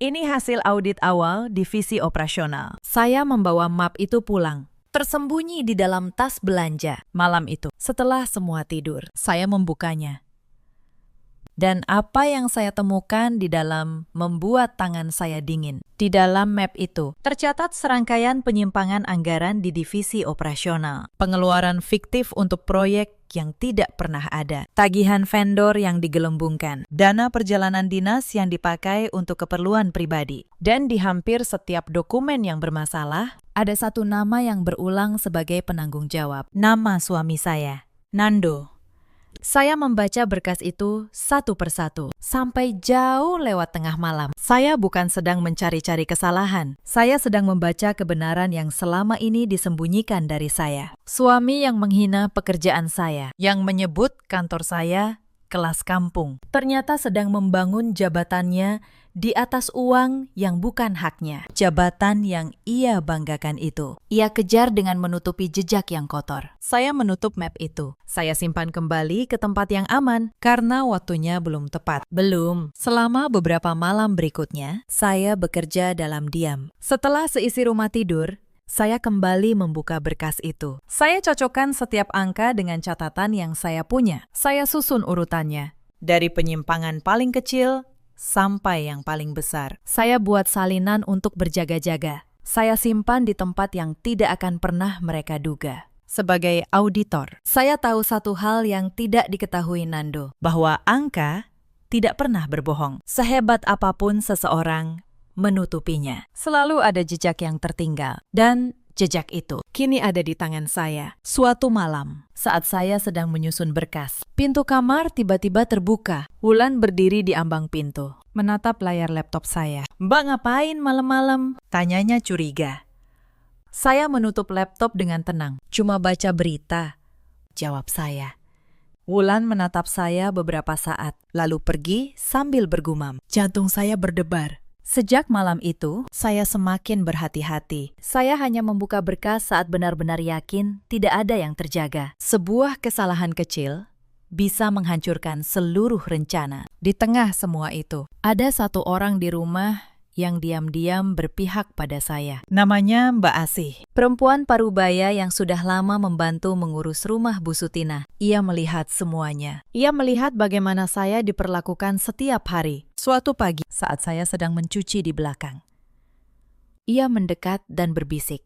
Ini hasil audit awal divisi operasional. Saya membawa map itu pulang. Tersembunyi di dalam tas belanja. Malam itu, setelah semua tidur, saya membukanya. Dan apa yang saya temukan di dalam membuat tangan saya dingin. Di dalam map itu, tercatat serangkaian penyimpangan anggaran di divisi operasional. Pengeluaran fiktif untuk proyek yang tidak pernah ada. Tagihan vendor yang digelembungkan. Dana perjalanan dinas yang dipakai untuk keperluan pribadi. Dan di hampir setiap dokumen yang bermasalah, ada satu nama yang berulang sebagai penanggung jawab. Nama suami saya, Nando. Saya membaca berkas itu satu persatu, sampai jauh lewat tengah malam. Saya bukan sedang mencari-cari kesalahan. Saya sedang membaca kebenaran yang selama ini disembunyikan dari saya. Suami yang menghina pekerjaan saya, yang menyebut kantor saya kelas kampung, ternyata sedang membangun jabatannya di atas uang yang bukan haknya. Jabatan yang ia banggakan itu. Ia kejar dengan menutupi jejak yang kotor. Saya menutup map itu. Saya simpan kembali ke tempat yang aman karena waktunya belum tepat. Belum. Selama beberapa malam berikutnya, saya bekerja dalam diam. Setelah seisi rumah tidur, saya kembali membuka berkas itu. Saya cocokkan setiap angka dengan catatan yang saya punya. Saya susun urutannya. Dari penyimpangan paling kecil sampai yang paling besar. Saya buat salinan untuk berjaga-jaga. Saya simpan di tempat yang tidak akan pernah mereka duga. Sebagai auditor, saya tahu satu hal yang tidak diketahui Nando, bahwa angka tidak pernah berbohong. Sehebat apapun seseorang menutupinya, selalu ada jejak yang tertinggal. Dan jejak itu kini ada di tangan saya. Suatu malam, saat saya sedang menyusun berkas, pintu kamar tiba-tiba terbuka. Wulan berdiri di ambang pintu, menatap layar laptop saya. "Mbak ngapain malam-malam?" tanyanya curiga. Saya menutup laptop dengan tenang. "Cuma baca berita," jawab saya. Wulan menatap saya beberapa saat, lalu pergi sambil bergumam. Jantung saya berdebar. Sejak malam itu, saya semakin berhati-hati. Saya hanya membuka berkas saat benar-benar yakin tidak ada yang terjaga. Sebuah kesalahan kecil bisa menghancurkan seluruh rencana. Di tengah semua itu, ada satu orang di rumah yang diam-diam berpihak pada saya. Namanya Mbak Asih, perempuan parubaya yang sudah lama membantu mengurus rumah Bu Sutina. Ia melihat semuanya. Ia melihat bagaimana saya diperlakukan setiap hari. Suatu pagi, saat saya sedang mencuci di belakang, ia mendekat dan berbisik,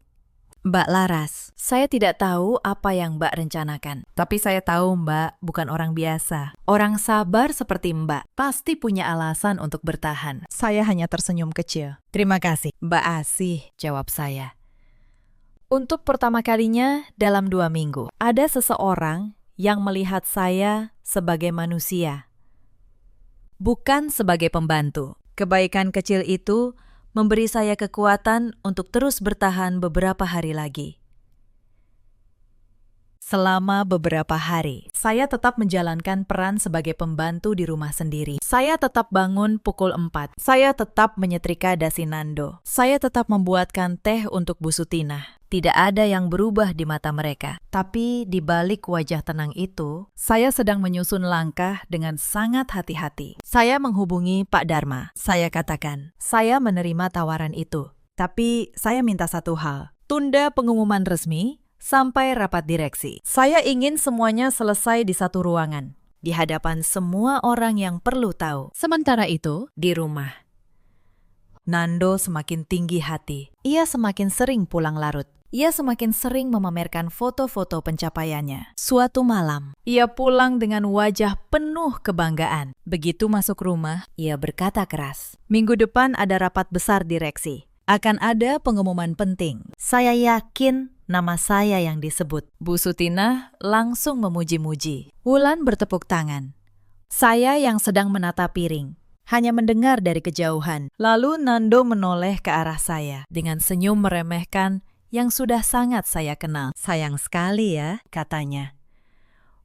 "Mbak Laras, saya tidak tahu apa yang Mbak rencanakan. Tapi saya tahu Mbak bukan orang biasa. Orang sabar seperti Mbak pasti punya alasan untuk bertahan." Saya hanya tersenyum kecil. "Terima kasih, Mbak Asih," jawab saya. Untuk pertama kalinya dalam 2 minggu, ada seseorang yang melihat saya sebagai manusia, bukan sebagai pembantu. Kebaikan kecil itu memberi saya kekuatan untuk terus bertahan beberapa hari lagi. Selama beberapa hari, saya tetap menjalankan peran sebagai pembantu di rumah sendiri. Saya tetap bangun pukul 4. Saya tetap menyetrika dasi Nando. Saya tetap membuatkan teh untuk Bu Sutina. Tidak ada yang berubah di mata mereka. Tapi di balik wajah tenang itu, saya sedang menyusun langkah dengan sangat hati-hati. Saya menghubungi Pak Dharma. Saya katakan, saya menerima tawaran itu. Tapi saya minta satu hal, tunda pengumuman resmi sampai rapat direksi. Saya ingin semuanya selesai di satu ruangan, di hadapan semua orang yang perlu tahu. Sementara itu, di rumah, Nando semakin tinggi hati. Ia semakin sering pulang larut. Ia semakin sering memamerkan foto-foto pencapaiannya. Suatu malam, ia pulang dengan wajah penuh kebanggaan. Begitu masuk rumah, ia berkata keras, "Minggu depan ada rapat besar direksi. Akan ada pengumuman penting. Saya yakin nama saya yang disebut." Bu Sutina langsung memuji-muji. Wulan bertepuk tangan. Saya yang sedang menata piring hanya mendengar dari kejauhan. Lalu Nando menoleh ke arah saya dengan senyum meremehkan yang sudah sangat saya kenal. "Sayang sekali ya," katanya.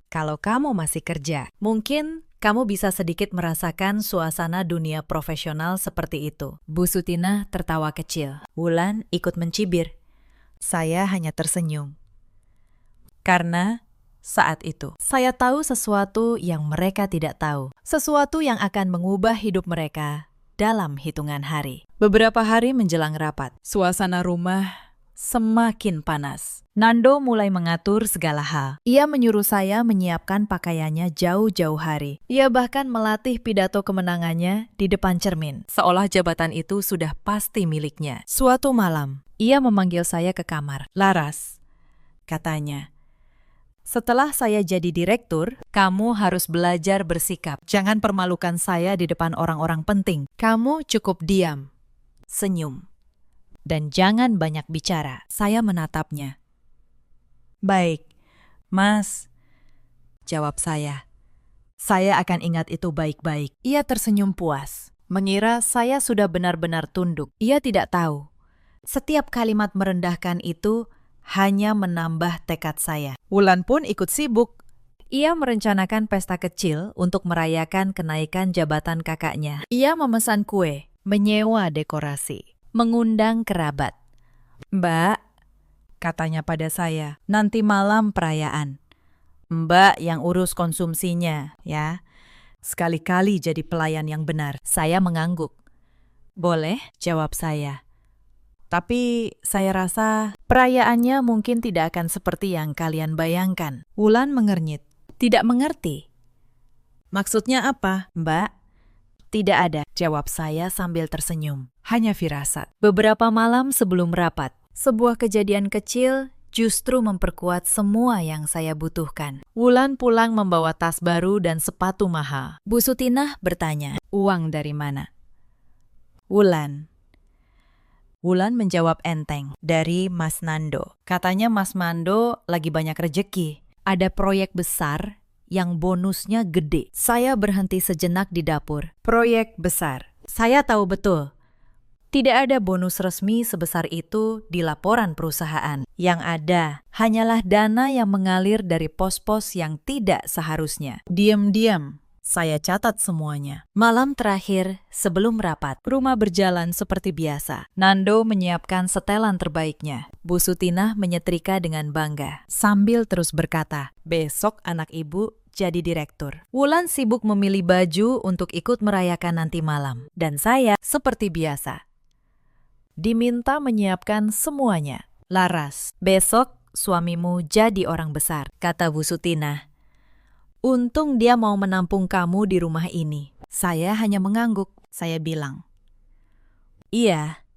"Kalau kamu masih kerja, mungkin kamu bisa sedikit merasakan suasana dunia profesional seperti itu." Bu Sutina tertawa kecil. Wulan ikut mencibir. Saya hanya tersenyum. Karena saat itu, saya tahu sesuatu yang mereka tidak tahu. Sesuatu yang akan mengubah hidup mereka dalam hitungan hari. Beberapa hari menjelang rapat, suasana rumah semakin panas. Nando mulai mengatur segala hal. Ia menyuruh saya menyiapkan pakaiannya jauh-jauh hari. Ia bahkan melatih pidato kemenangannya di depan cermin, seolah jabatan itu sudah pasti miliknya. Suatu malam, ia memanggil saya ke kamar. "Laras," katanya, "setelah saya jadi direktur, kamu harus belajar bersikap. Jangan permalukan saya di depan orang-orang penting. Kamu cukup diam, senyum, dan jangan banyak bicara." Saya menatapnya. "Baik, Mas," jawab saya. "Saya akan ingat itu baik-baik." Ia tersenyum puas, mengira saya sudah benar-benar tunduk. Ia tidak tahu, setiap kalimat merendahkan itu hanya menambah tekad saya. Wulan pun ikut sibuk. Ia merencanakan pesta kecil untuk merayakan kenaikan jabatan kakaknya. Ia memesan kue, menyewa dekorasi, mengundang kerabat. "Mbak," katanya pada saya, "nanti malam perayaan. Mbak yang urus konsumsinya, ya. Sekali-kali jadi pelayan yang benar." Saya mengangguk. "Boleh," jawab saya. "Tapi saya rasa perayaannya mungkin tidak akan seperti yang kalian bayangkan." Wulan mengernyit. "Tidak mengerti." "Maksudnya apa, Mbak?" "Tidak ada," jawab saya sambil tersenyum. "Hanya firasat." Beberapa malam sebelum rapat, sebuah kejadian kecil justru memperkuat semua yang saya butuhkan. Wulan pulang membawa tas baru dan sepatu mahal. Bu Sutina bertanya, "Uang dari mana?" "Wulan, Wulan menjawab enteng, dari Mas Nando. Katanya Mas Nando lagi banyak rejeki. Ada proyek besar yang bonusnya gede. Saya berhenti sejenak di dapur. Proyek besar. Saya tahu betul. Tidak ada bonus resmi sebesar itu di laporan perusahaan. Yang ada hanyalah dana yang mengalir dari pos-pos yang tidak seharusnya. Diam-diam, saya catat semuanya. Malam terakhir sebelum rapat, rumah berjalan seperti biasa. Nando menyiapkan setelan terbaiknya. Bu Sutinah menyetrika dengan bangga, sambil terus berkata, besok anak ibu jadi direktur. Wulan sibuk memilih baju untuk ikut merayakan nanti malam. Dan saya, seperti biasa, diminta menyiapkan semuanya. Laras, besok suamimu jadi orang besar, kata Bu Sutinah. Untung dia mau menampung kamu di rumah ini. Saya hanya mengangguk. Saya bilang, iya,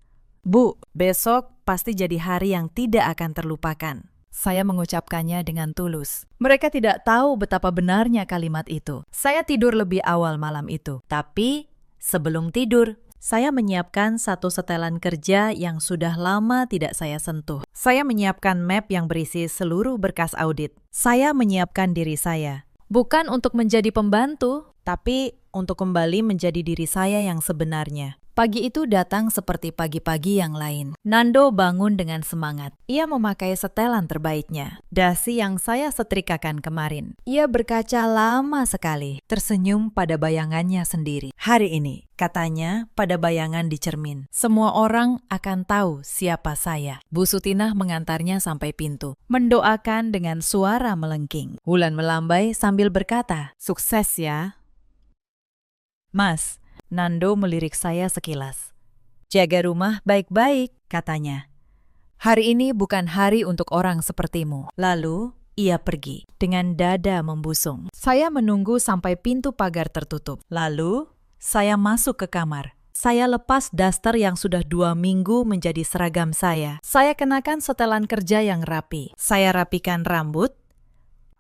Bu, besok pasti jadi hari yang tidak akan terlupakan. Saya mengucapkannya dengan tulus. Mereka tidak tahu betapa benarnya kalimat itu. Saya tidur lebih awal malam itu. Tapi sebelum tidur, saya menyiapkan satu setelan kerja yang sudah lama tidak saya sentuh. Saya menyiapkan map yang berisi seluruh berkas audit. Saya menyiapkan diri saya. Bukan untuk menjadi pembantu, tapi untuk kembali menjadi diri saya yang sebenarnya. Pagi itu datang seperti pagi-pagi yang lain. Nando bangun dengan semangat. Ia memakai setelan terbaiknya, dasi yang saya setrikakan kemarin. Ia berkaca lama sekali, tersenyum pada bayangannya sendiri. Hari ini, katanya pada bayangan di cermin, semua orang akan tahu siapa saya. Bu Sutinah mengantarnya sampai pintu, mendoakan dengan suara melengking. Wulan melambai sambil berkata, sukses ya. Mas, Nando melirik saya sekilas. Jaga rumah baik-baik, katanya. Hari ini bukan hari untuk orang sepertimu. Lalu, ia pergi dengan dada membusung. Saya menunggu sampai pintu pagar tertutup. Lalu, saya masuk ke kamar. Saya lepas daster yang sudah 2 minggu menjadi seragam saya. Saya kenakan setelan kerja yang rapi. Saya rapikan rambut.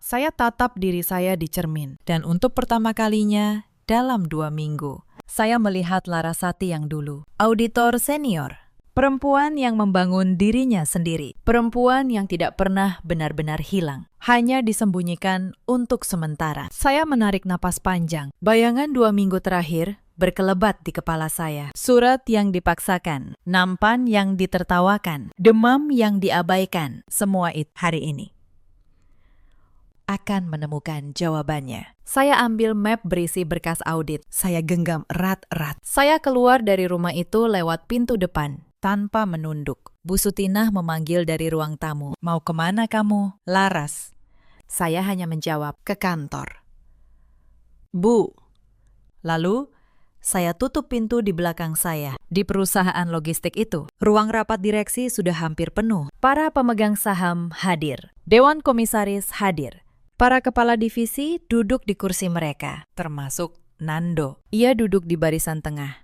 Saya tatap diri saya di cermin. Dan untuk pertama kalinya, dalam 2 minggu, saya melihat Larasati yang dulu. Auditor senior. Perempuan yang membangun dirinya sendiri. Perempuan yang tidak pernah benar-benar hilang. Hanya disembunyikan untuk sementara. Saya menarik napas panjang. Bayangan 2 minggu terakhir berkelebat di kepala saya. Surat yang dipaksakan. Nampan yang ditertawakan. Demam yang diabaikan. Semua itu hari ini akan menemukan jawabannya. Saya ambil map berisi berkas audit. Saya genggam erat-erat. Saya keluar dari rumah itu lewat pintu depan, tanpa menunduk. Bu Sutinah memanggil dari ruang tamu. Mau kemana kamu? Laras. Saya hanya menjawab, ke kantor. Bu. Lalu, saya tutup pintu di belakang saya. Di perusahaan logistik itu, ruang rapat direksi sudah hampir penuh. Para pemegang saham hadir. Dewan komisaris hadir. Para kepala divisi duduk di kursi mereka, termasuk Nando. Ia duduk di barisan tengah.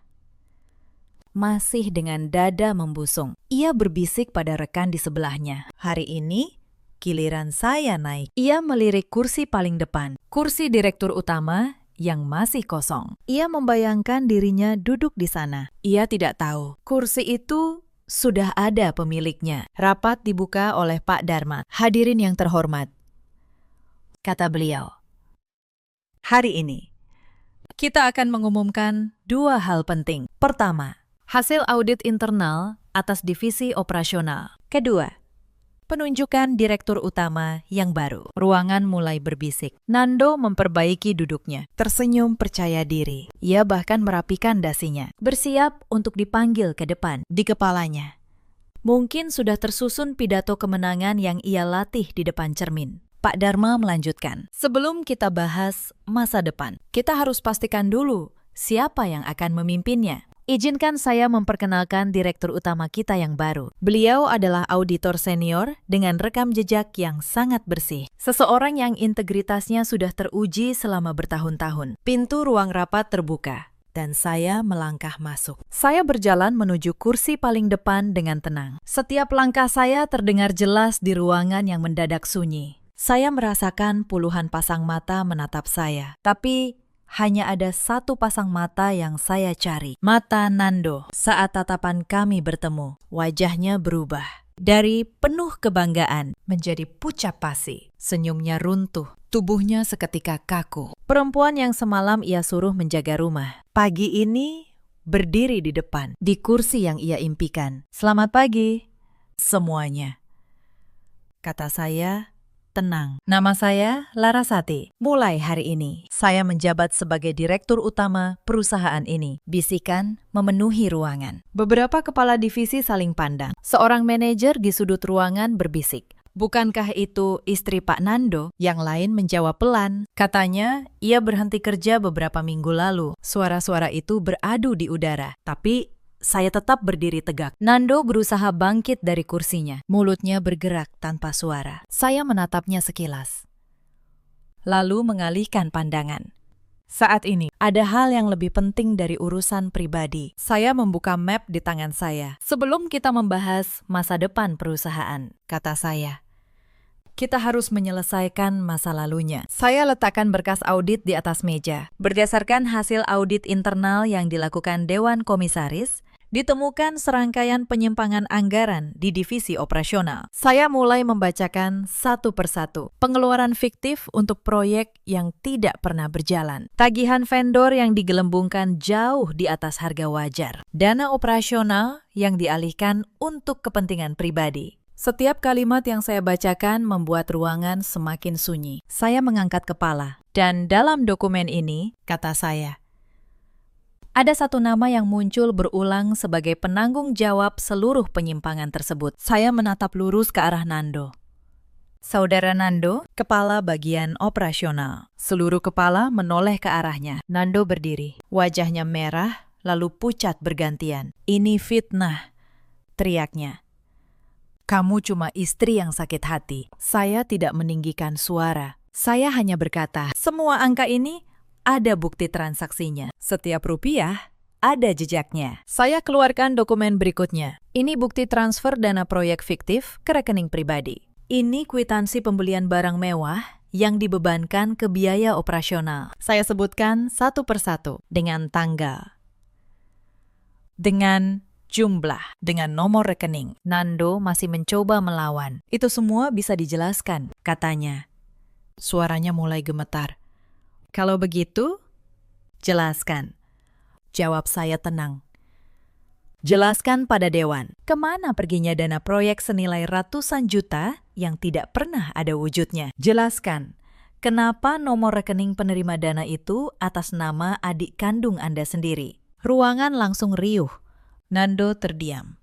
Masih dengan dada membusung, ia berbisik pada rekan di sebelahnya. Hari ini, giliran saya naik. Ia melirik kursi paling depan, kursi direktur utama yang masih kosong. Ia membayangkan dirinya duduk di sana. Ia tidak tahu, kursi itu sudah ada pemiliknya. Rapat dibuka oleh Pak Dharma. Hadirin yang terhormat, kata beliau. Hari ini, kita akan mengumumkan 2 hal penting. Pertama, hasil audit internal atas divisi operasional. Kedua, penunjukan direktur utama yang baru. Ruangan mulai berbisik. Nando memperbaiki duduknya. Tersenyum percaya diri. Ia bahkan merapikan dasinya. Bersiap untuk dipanggil ke depan. Di kepalanya, mungkin sudah tersusun pidato kemenangan yang ia latih di depan cermin. Pak Dharma melanjutkan, sebelum kita bahas masa depan, kita harus pastikan dulu siapa yang akan memimpinnya. Izinkan saya memperkenalkan direktur utama kita yang baru. Beliau adalah auditor senior dengan rekam jejak yang sangat bersih. Seseorang yang integritasnya sudah teruji selama bertahun-tahun. Pintu ruang rapat terbuka, dan saya melangkah masuk. Saya berjalan menuju kursi paling depan dengan tenang. Setiap langkah saya terdengar jelas di ruangan yang mendadak sunyi. Saya merasakan puluhan pasang mata menatap saya, tapi hanya ada satu pasang mata yang saya cari. Mata Nando. Saat tatapan kami bertemu, wajahnya berubah. Dari penuh kebanggaan menjadi pucat pasi. Senyumnya runtuh, tubuhnya seketika kaku. Perempuan yang semalam ia suruh menjaga rumah, pagi ini berdiri di depan, di kursi yang ia impikan. Selamat pagi, semuanya. Kata saya, tenang. Nama saya Larasati. Mulai hari ini, saya menjabat sebagai direktur utama perusahaan ini. Bisikan memenuhi ruangan. Beberapa kepala divisi saling pandang. Seorang manajer di sudut ruangan berbisik. Bukankah itu istri Pak Nando? Yang lain menjawab pelan. Katanya, ia berhenti kerja beberapa minggu lalu. Suara-suara itu beradu di udara. Tapi saya tetap berdiri tegak. Nando berusaha bangkit dari kursinya. Mulutnya bergerak tanpa suara. Saya menatapnya sekilas, lalu mengalihkan pandangan. Saat ini, ada hal yang lebih penting dari urusan pribadi. Saya membuka map di tangan saya. Sebelum kita membahas masa depan perusahaan, kata saya, kita harus menyelesaikan masa lalunya. Saya letakkan berkas audit di atas meja. Berdasarkan hasil audit internal yang dilakukan Dewan Komisaris, ditemukan serangkaian penyimpangan anggaran di divisi operasional. Saya mulai membacakan satu persatu. Pengeluaran fiktif untuk proyek yang tidak pernah berjalan. Tagihan vendor yang digelembungkan jauh di atas harga wajar. Dana operasional yang dialihkan untuk kepentingan pribadi. Setiap kalimat yang saya bacakan membuat ruangan semakin sunyi. Saya mengangkat kepala. Dan dalam dokumen ini, kata saya, ada satu nama yang muncul berulang sebagai penanggung jawab seluruh penyimpangan tersebut. Saya menatap lurus ke arah Nando. Saudara Nando, kepala bagian operasional. Seluruh kepala menoleh ke arahnya. Nando berdiri. Wajahnya merah, lalu pucat bergantian. Ini fitnah, teriaknya. Kamu cuma istri yang sakit hati. Saya tidak meninggikan suara. Saya hanya berkata, semua angka ini ada bukti transaksinya. Setiap rupiah ada jejaknya. Saya keluarkan dokumen berikutnya. Ini bukti transfer dana proyek fiktif ke rekening pribadi. Ini kwitansi pembelian barang mewah yang dibebankan ke biaya operasional. Saya sebutkan satu persatu dengan tanggal, dengan jumlah, dengan nomor rekening. Nando masih mencoba melawan. Itu semua bisa dijelaskan, katanya. Suaranya mulai gemetar. Kalau begitu, jelaskan. Jawab saya tenang. Jelaskan pada Dewan, kemana perginya dana proyek senilai ratusan juta yang tidak pernah ada wujudnya. Jelaskan, kenapa nomor rekening penerima dana itu atas nama adik kandung Anda sendiri. Ruangan langsung riuh. Nando terdiam.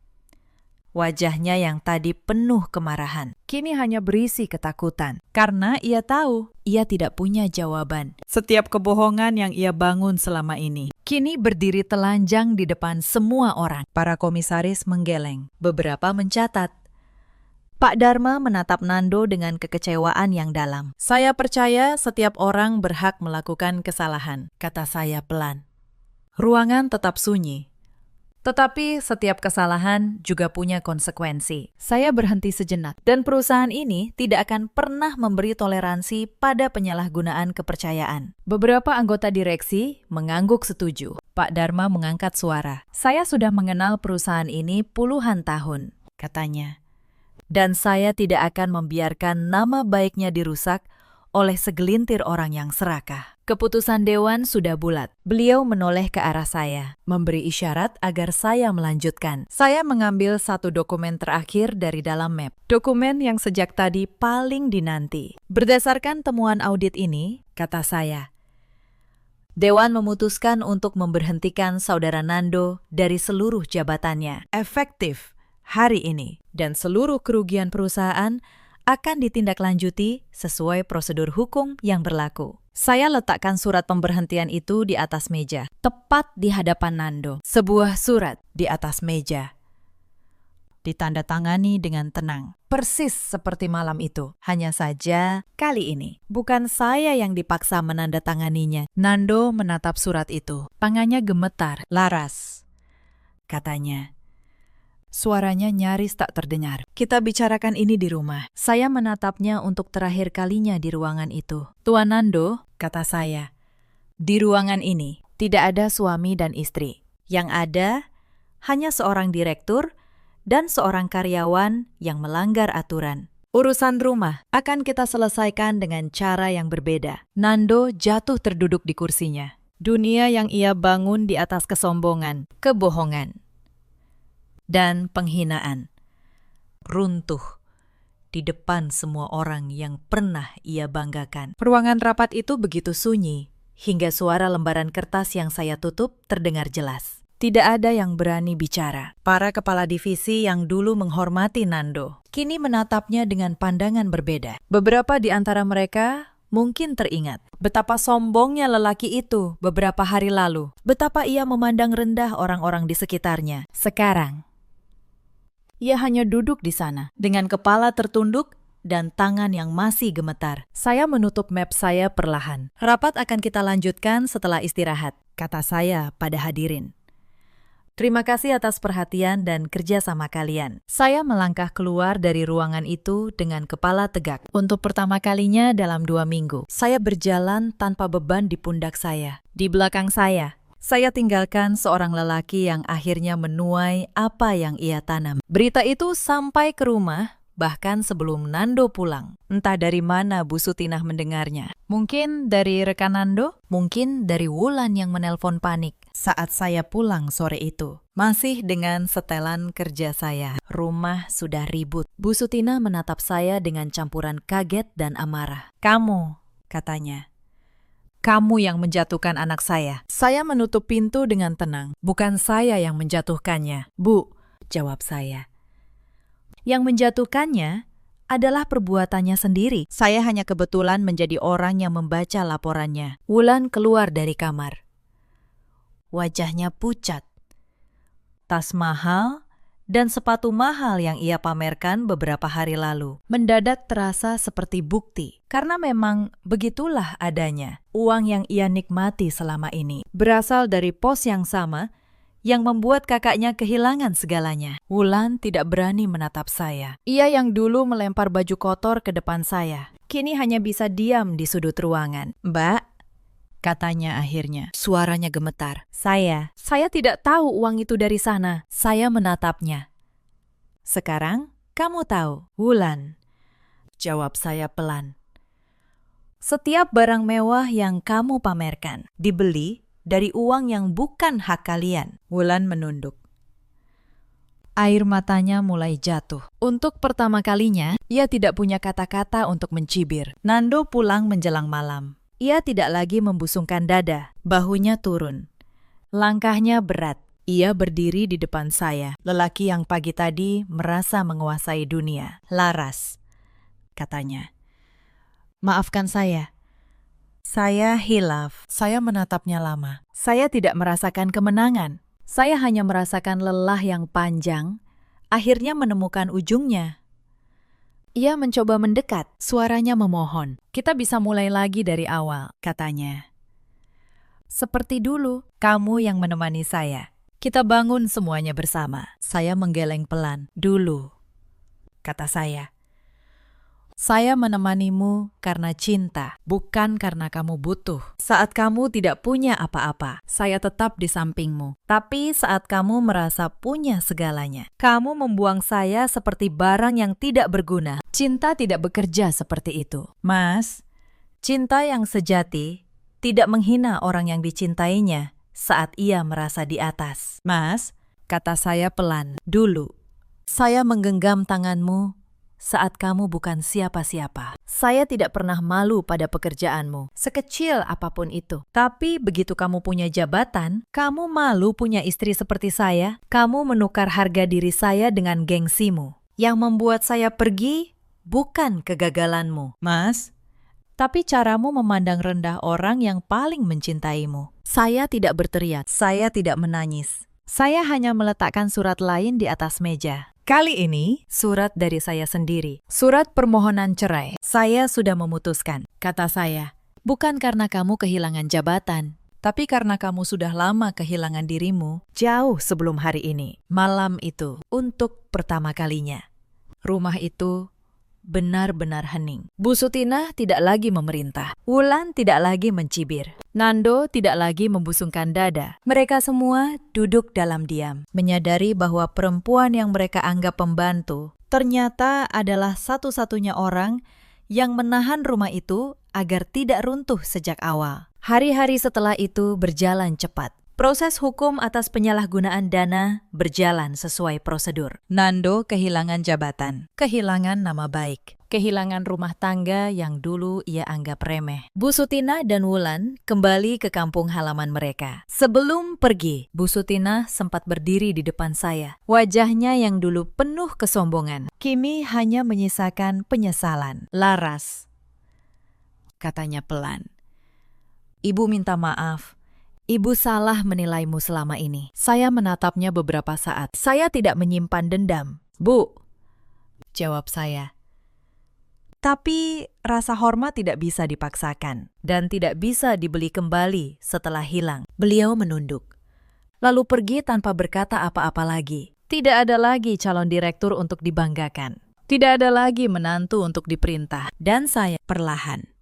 Wajahnya yang tadi penuh kemarahan, kini hanya berisi ketakutan. Karena ia tahu, ia tidak punya jawaban. Setiap kebohongan yang ia bangun selama ini, kini berdiri telanjang di depan semua orang. Para komisaris menggeleng. Beberapa mencatat. Pak Dharma menatap Nando dengan kekecewaan yang dalam. Saya percaya setiap orang berhak melakukan kesalahan, kata saya pelan. Ruangan tetap sunyi. Tetapi setiap kesalahan juga punya konsekuensi. Saya berhenti sejenak, dan perusahaan ini tidak akan pernah memberi toleransi pada penyalahgunaan kepercayaan. Beberapa anggota direksi mengangguk setuju. Pak Dharma mengangkat suara. Saya sudah mengenal perusahaan ini puluhan tahun, katanya. Dan saya tidak akan membiarkan nama baiknya dirusak oleh segelintir orang yang serakah. Keputusan Dewan sudah bulat. Beliau menoleh ke arah saya, memberi isyarat agar saya melanjutkan. Saya mengambil satu dokumen terakhir dari dalam map. Dokumen yang sejak tadi paling dinanti. Berdasarkan temuan audit ini, kata saya, Dewan memutuskan untuk memberhentikan Saudara Nando dari seluruh jabatannya. Efektif hari ini. Dan seluruh kerugian perusahaan akan ditindaklanjuti sesuai prosedur hukum yang berlaku. Saya letakkan surat pemberhentian itu di atas meja, tepat di hadapan Nando. Sebuah surat di atas meja. Ditandatangani dengan tenang. Persis seperti malam itu. Hanya saja, kali ini, bukan saya yang dipaksa menandatanganinya. Nando menatap surat itu. Tangannya gemetar. Laras, katanya. Suaranya nyaris tak terdengar. Kita bicarakan ini di rumah. Saya menatapnya untuk terakhir kalinya di ruangan itu. Tuan Nando, kata saya, Di ruangan ini tidak ada suami dan istri. Yang ada hanya seorang direktur dan seorang karyawan yang melanggar aturan. Urusan rumah akan kita selesaikan dengan cara yang berbeda. Nando jatuh terduduk di kursinya. Dunia yang ia bangun di atas kesombongan, kebohongan, dan penghinaan runtuh di depan semua orang yang pernah ia banggakan. Ruangan rapat itu begitu sunyi, hingga suara lembaran kertas yang saya tutup terdengar jelas. Tidak ada yang berani bicara. Para kepala divisi yang dulu menghormati Nando, kini menatapnya dengan pandangan berbeda. Beberapa di antara mereka mungkin teringat betapa sombongnya lelaki itu beberapa hari lalu. Betapa ia memandang rendah orang-orang di sekitarnya. Sekarang, ia hanya duduk di sana, dengan kepala tertunduk dan tangan yang masih gemetar. Saya menutup map saya perlahan. Rapat akan kita lanjutkan setelah istirahat, kata saya pada hadirin. Terima kasih atas perhatian dan kerjasama kalian. Saya melangkah keluar dari ruangan itu dengan kepala tegak. Untuk pertama kalinya dalam 2 minggu, saya berjalan tanpa beban di pundak saya. Di belakang saya tinggalkan seorang lelaki yang akhirnya menuai apa yang ia tanam. Berita itu sampai ke rumah, bahkan sebelum Nando pulang. Entah dari mana Bu Sutinah mendengarnya. Mungkin dari rekan Nando, mungkin dari Wulan yang menelpon panik saat saya pulang sore itu. Masih dengan setelan kerja saya. Rumah sudah ribut. Bu Sutinah menatap saya dengan campuran kaget dan amarah. Kamu, katanya. Kamu yang menjatuhkan anak saya. Saya menutup pintu dengan tenang. Bukan saya yang menjatuhkannya. Bu, jawab saya. Yang menjatuhkannya adalah perbuatannya sendiri. Saya hanya kebetulan menjadi orang yang membaca laporannya. Wulan keluar dari kamar. Wajahnya pucat. Tas mahal dan sepatu mahal yang ia pamerkan beberapa hari lalu mendadak terasa seperti bukti. Karena memang begitulah adanya. Uang yang ia nikmati selama ini berasal dari pos yang sama yang membuat kakaknya kehilangan segalanya. Wulan tidak berani menatap saya. Ia yang dulu melempar baju kotor ke depan saya, kini hanya bisa diam di sudut ruangan. Mbak, katanya akhirnya. Suaranya gemetar. Saya tidak tahu uang itu dari sana. Saya menatapnya. Sekarang kamu tahu, Wulan, jawab saya pelan. Setiap barang mewah yang kamu pamerkan dibeli dari uang yang bukan hak kalian. Wulan menunduk. Air matanya mulai jatuh. Untuk pertama kalinya, ia tidak punya kata-kata untuk mencibir. Nando pulang menjelang malam. Ia tidak lagi membusungkan dada, bahunya turun. Langkahnya berat. Ia berdiri di depan saya, lelaki yang pagi tadi merasa menguasai dunia. Laras, katanya. Maafkan saya. Saya hilaf. Saya menatapnya lama. Saya tidak merasakan kemenangan. Saya hanya merasakan lelah yang panjang, akhirnya menemukan ujungnya. Ia mencoba mendekat, suaranya memohon. Kita bisa mulai lagi dari awal, katanya. Seperti dulu, kamu yang menemani saya. Kita bangun semuanya bersama. Saya menggeleng pelan. Dulu, kata saya. Saya menemanimu karena cinta, bukan karena kamu butuh. Saat kamu tidak punya apa-apa, saya tetap di sampingmu. Tapi saat kamu merasa punya segalanya, kamu membuang saya seperti barang yang tidak berguna. Cinta tidak bekerja seperti itu. Mas, cinta yang sejati tidak menghina orang yang dicintainya saat ia merasa di atas. Mas, kata saya pelan, dulu. Saya menggenggam tanganmu saat kamu bukan siapa-siapa. Saya tidak pernah malu pada pekerjaanmu, sekecil apapun itu. Tapi begitu kamu punya jabatan, kamu malu punya istri seperti saya. Kamu menukar harga diri saya dengan gengsimu. Yang membuat saya pergi bukan kegagalanmu, Mas, tapi caramu memandang rendah orang yang paling mencintaimu. Saya tidak berteriak, saya tidak menangis. Saya hanya meletakkan surat lain di atas meja. Kali ini, surat dari saya sendiri. Surat permohonan cerai. Saya sudah memutuskan, kata saya. Bukan karena kamu kehilangan jabatan, tapi karena kamu sudah lama kehilangan dirimu jauh sebelum hari ini. Malam itu, untuk pertama kalinya. Rumah itu benar-benar hening. Bu Sutinah tidak lagi memerintah. Wulan tidak lagi mencibir. Nando tidak lagi membusungkan dada. Mereka semua duduk dalam diam, menyadari bahwa perempuan yang mereka anggap pembantu ternyata adalah satu-satunya orang yang menahan rumah itu agar tidak runtuh sejak awal. Hari-hari setelah itu berjalan cepat. Proses hukum atas penyalahgunaan dana berjalan sesuai prosedur. Nando kehilangan jabatan, kehilangan nama baik, kehilangan rumah tangga yang dulu ia anggap remeh. Bu Sutinah dan Wulan kembali ke kampung halaman mereka. Sebelum pergi, Bu Sutinah sempat berdiri di depan saya. Wajahnya yang dulu penuh kesombongan, kini hanya menyisakan penyesalan. "Laras," katanya pelan. "Ibu minta maaf. Ibu salah menilaimu selama ini." Saya menatapnya beberapa saat. "Saya tidak menyimpan dendam, Bu," jawab saya. "Tapi rasa hormat tidak bisa dipaksakan dan tidak bisa dibeli kembali setelah hilang." Beliau menunduk, lalu pergi tanpa berkata apa-apa lagi. Tidak ada lagi calon direktur untuk dibanggakan. Tidak ada lagi menantu untuk diperintah. Dan saya perlahan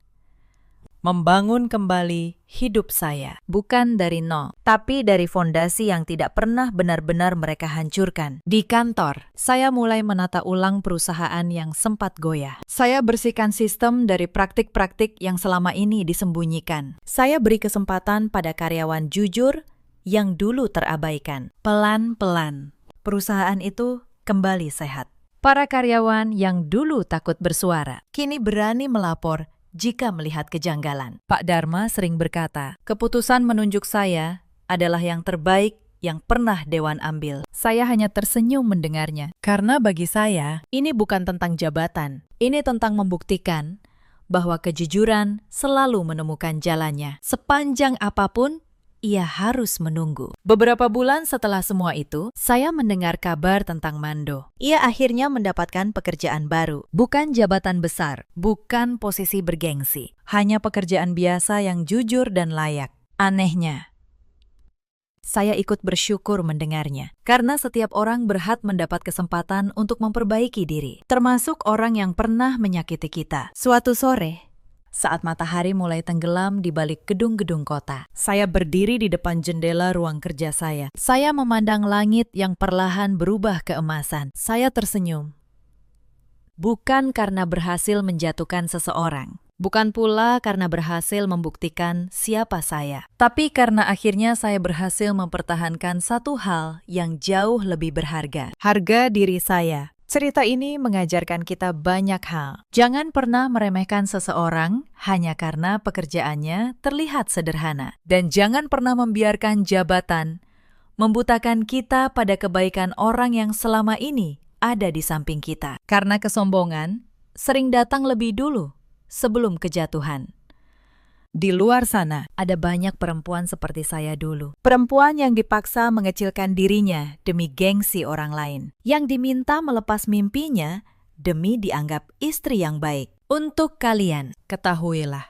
membangun kembali hidup saya. Bukan dari nol, tapi dari fondasi yang tidak pernah benar-benar mereka hancurkan. Di kantor, saya mulai menata ulang perusahaan yang sempat goyah. Saya bersihkan sistem dari praktik-praktik yang selama ini disembunyikan. Saya beri kesempatan pada karyawan jujur yang dulu terabaikan. Pelan-pelan, perusahaan itu kembali sehat. Para karyawan yang dulu takut bersuara, kini berani melapor jika melihat kejanggalan. Pak Dharma sering berkata, keputusan menunjuk saya adalah yang terbaik yang pernah Dewan ambil. Saya hanya tersenyum mendengarnya. Karena bagi saya, ini bukan tentang jabatan. Ini tentang membuktikan bahwa kejujuran selalu menemukan jalannya. Sepanjang apapun, ia harus menunggu. Beberapa bulan setelah semua itu, saya mendengar kabar tentang Mando. Ia akhirnya mendapatkan pekerjaan baru. Bukan jabatan besar, bukan posisi bergengsi. Hanya pekerjaan biasa yang jujur dan layak. Anehnya, saya ikut bersyukur mendengarnya. Karena setiap orang berhak mendapat kesempatan untuk memperbaiki diri. Termasuk orang yang pernah menyakiti kita. Suatu sore, saat matahari mulai tenggelam di balik gedung-gedung kota, saya berdiri di depan jendela ruang kerja saya. Saya memandang langit yang perlahan berubah keemasan. Saya tersenyum. Bukan karena berhasil menjatuhkan seseorang. Bukan pula karena berhasil membuktikan siapa saya. Tapi karena akhirnya saya berhasil mempertahankan satu hal yang jauh lebih berharga. Harga diri saya. Cerita ini mengajarkan kita banyak hal. Jangan pernah meremehkan seseorang hanya karena pekerjaannya terlihat sederhana. Dan jangan pernah membiarkan jabatan membutakan kita pada kebaikan orang yang selama ini ada di samping kita. Karena kesombongan sering datang lebih dulu sebelum kejatuhan. Di luar sana, ada banyak perempuan seperti saya dulu. Perempuan yang dipaksa mengecilkan dirinya demi gengsi orang lain. Yang diminta melepas mimpinya demi dianggap istri yang baik. Untuk kalian, ketahuilah,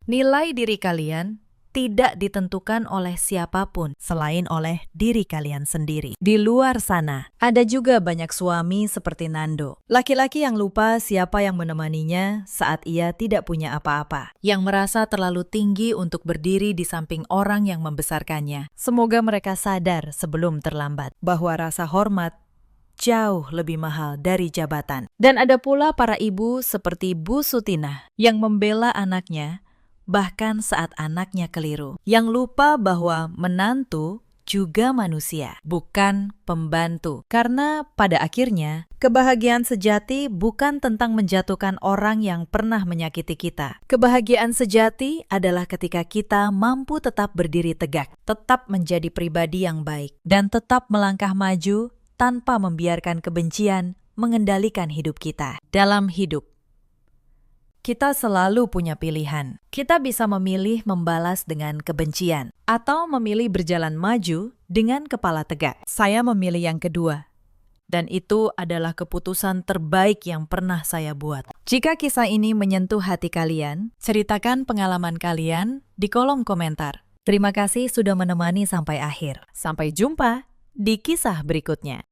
nilai diri kalian tidak ditentukan oleh siapapun selain oleh diri kalian sendiri. Di luar sana, ada juga banyak suami seperti Nando. Laki-laki yang lupa siapa yang menemaninya saat ia tidak punya apa-apa. Yang merasa terlalu tinggi untuk berdiri di samping orang yang membesarkannya. Semoga mereka sadar sebelum terlambat bahwa rasa hormat jauh lebih mahal dari jabatan. Dan ada pula para ibu seperti Bu Sutinah yang membela anaknya bahkan saat anaknya keliru, yang lupa bahwa menantu juga manusia, bukan pembantu. Karena pada akhirnya, kebahagiaan sejati bukan tentang menjatuhkan orang yang pernah menyakiti kita. Kebahagiaan sejati adalah ketika kita mampu tetap berdiri tegak, tetap menjadi pribadi yang baik, dan tetap melangkah maju tanpa membiarkan kebencian mengendalikan hidup kita. Dalam hidup, kita selalu punya pilihan. Kita bisa memilih membalas dengan kebencian atau memilih berjalan maju dengan kepala tegak. Saya memilih yang kedua. Dan itu adalah keputusan terbaik yang pernah saya buat. Jika kisah ini menyentuh hati kalian, ceritakan pengalaman kalian di kolom komentar. Terima kasih sudah menemani sampai akhir. Sampai jumpa di kisah berikutnya.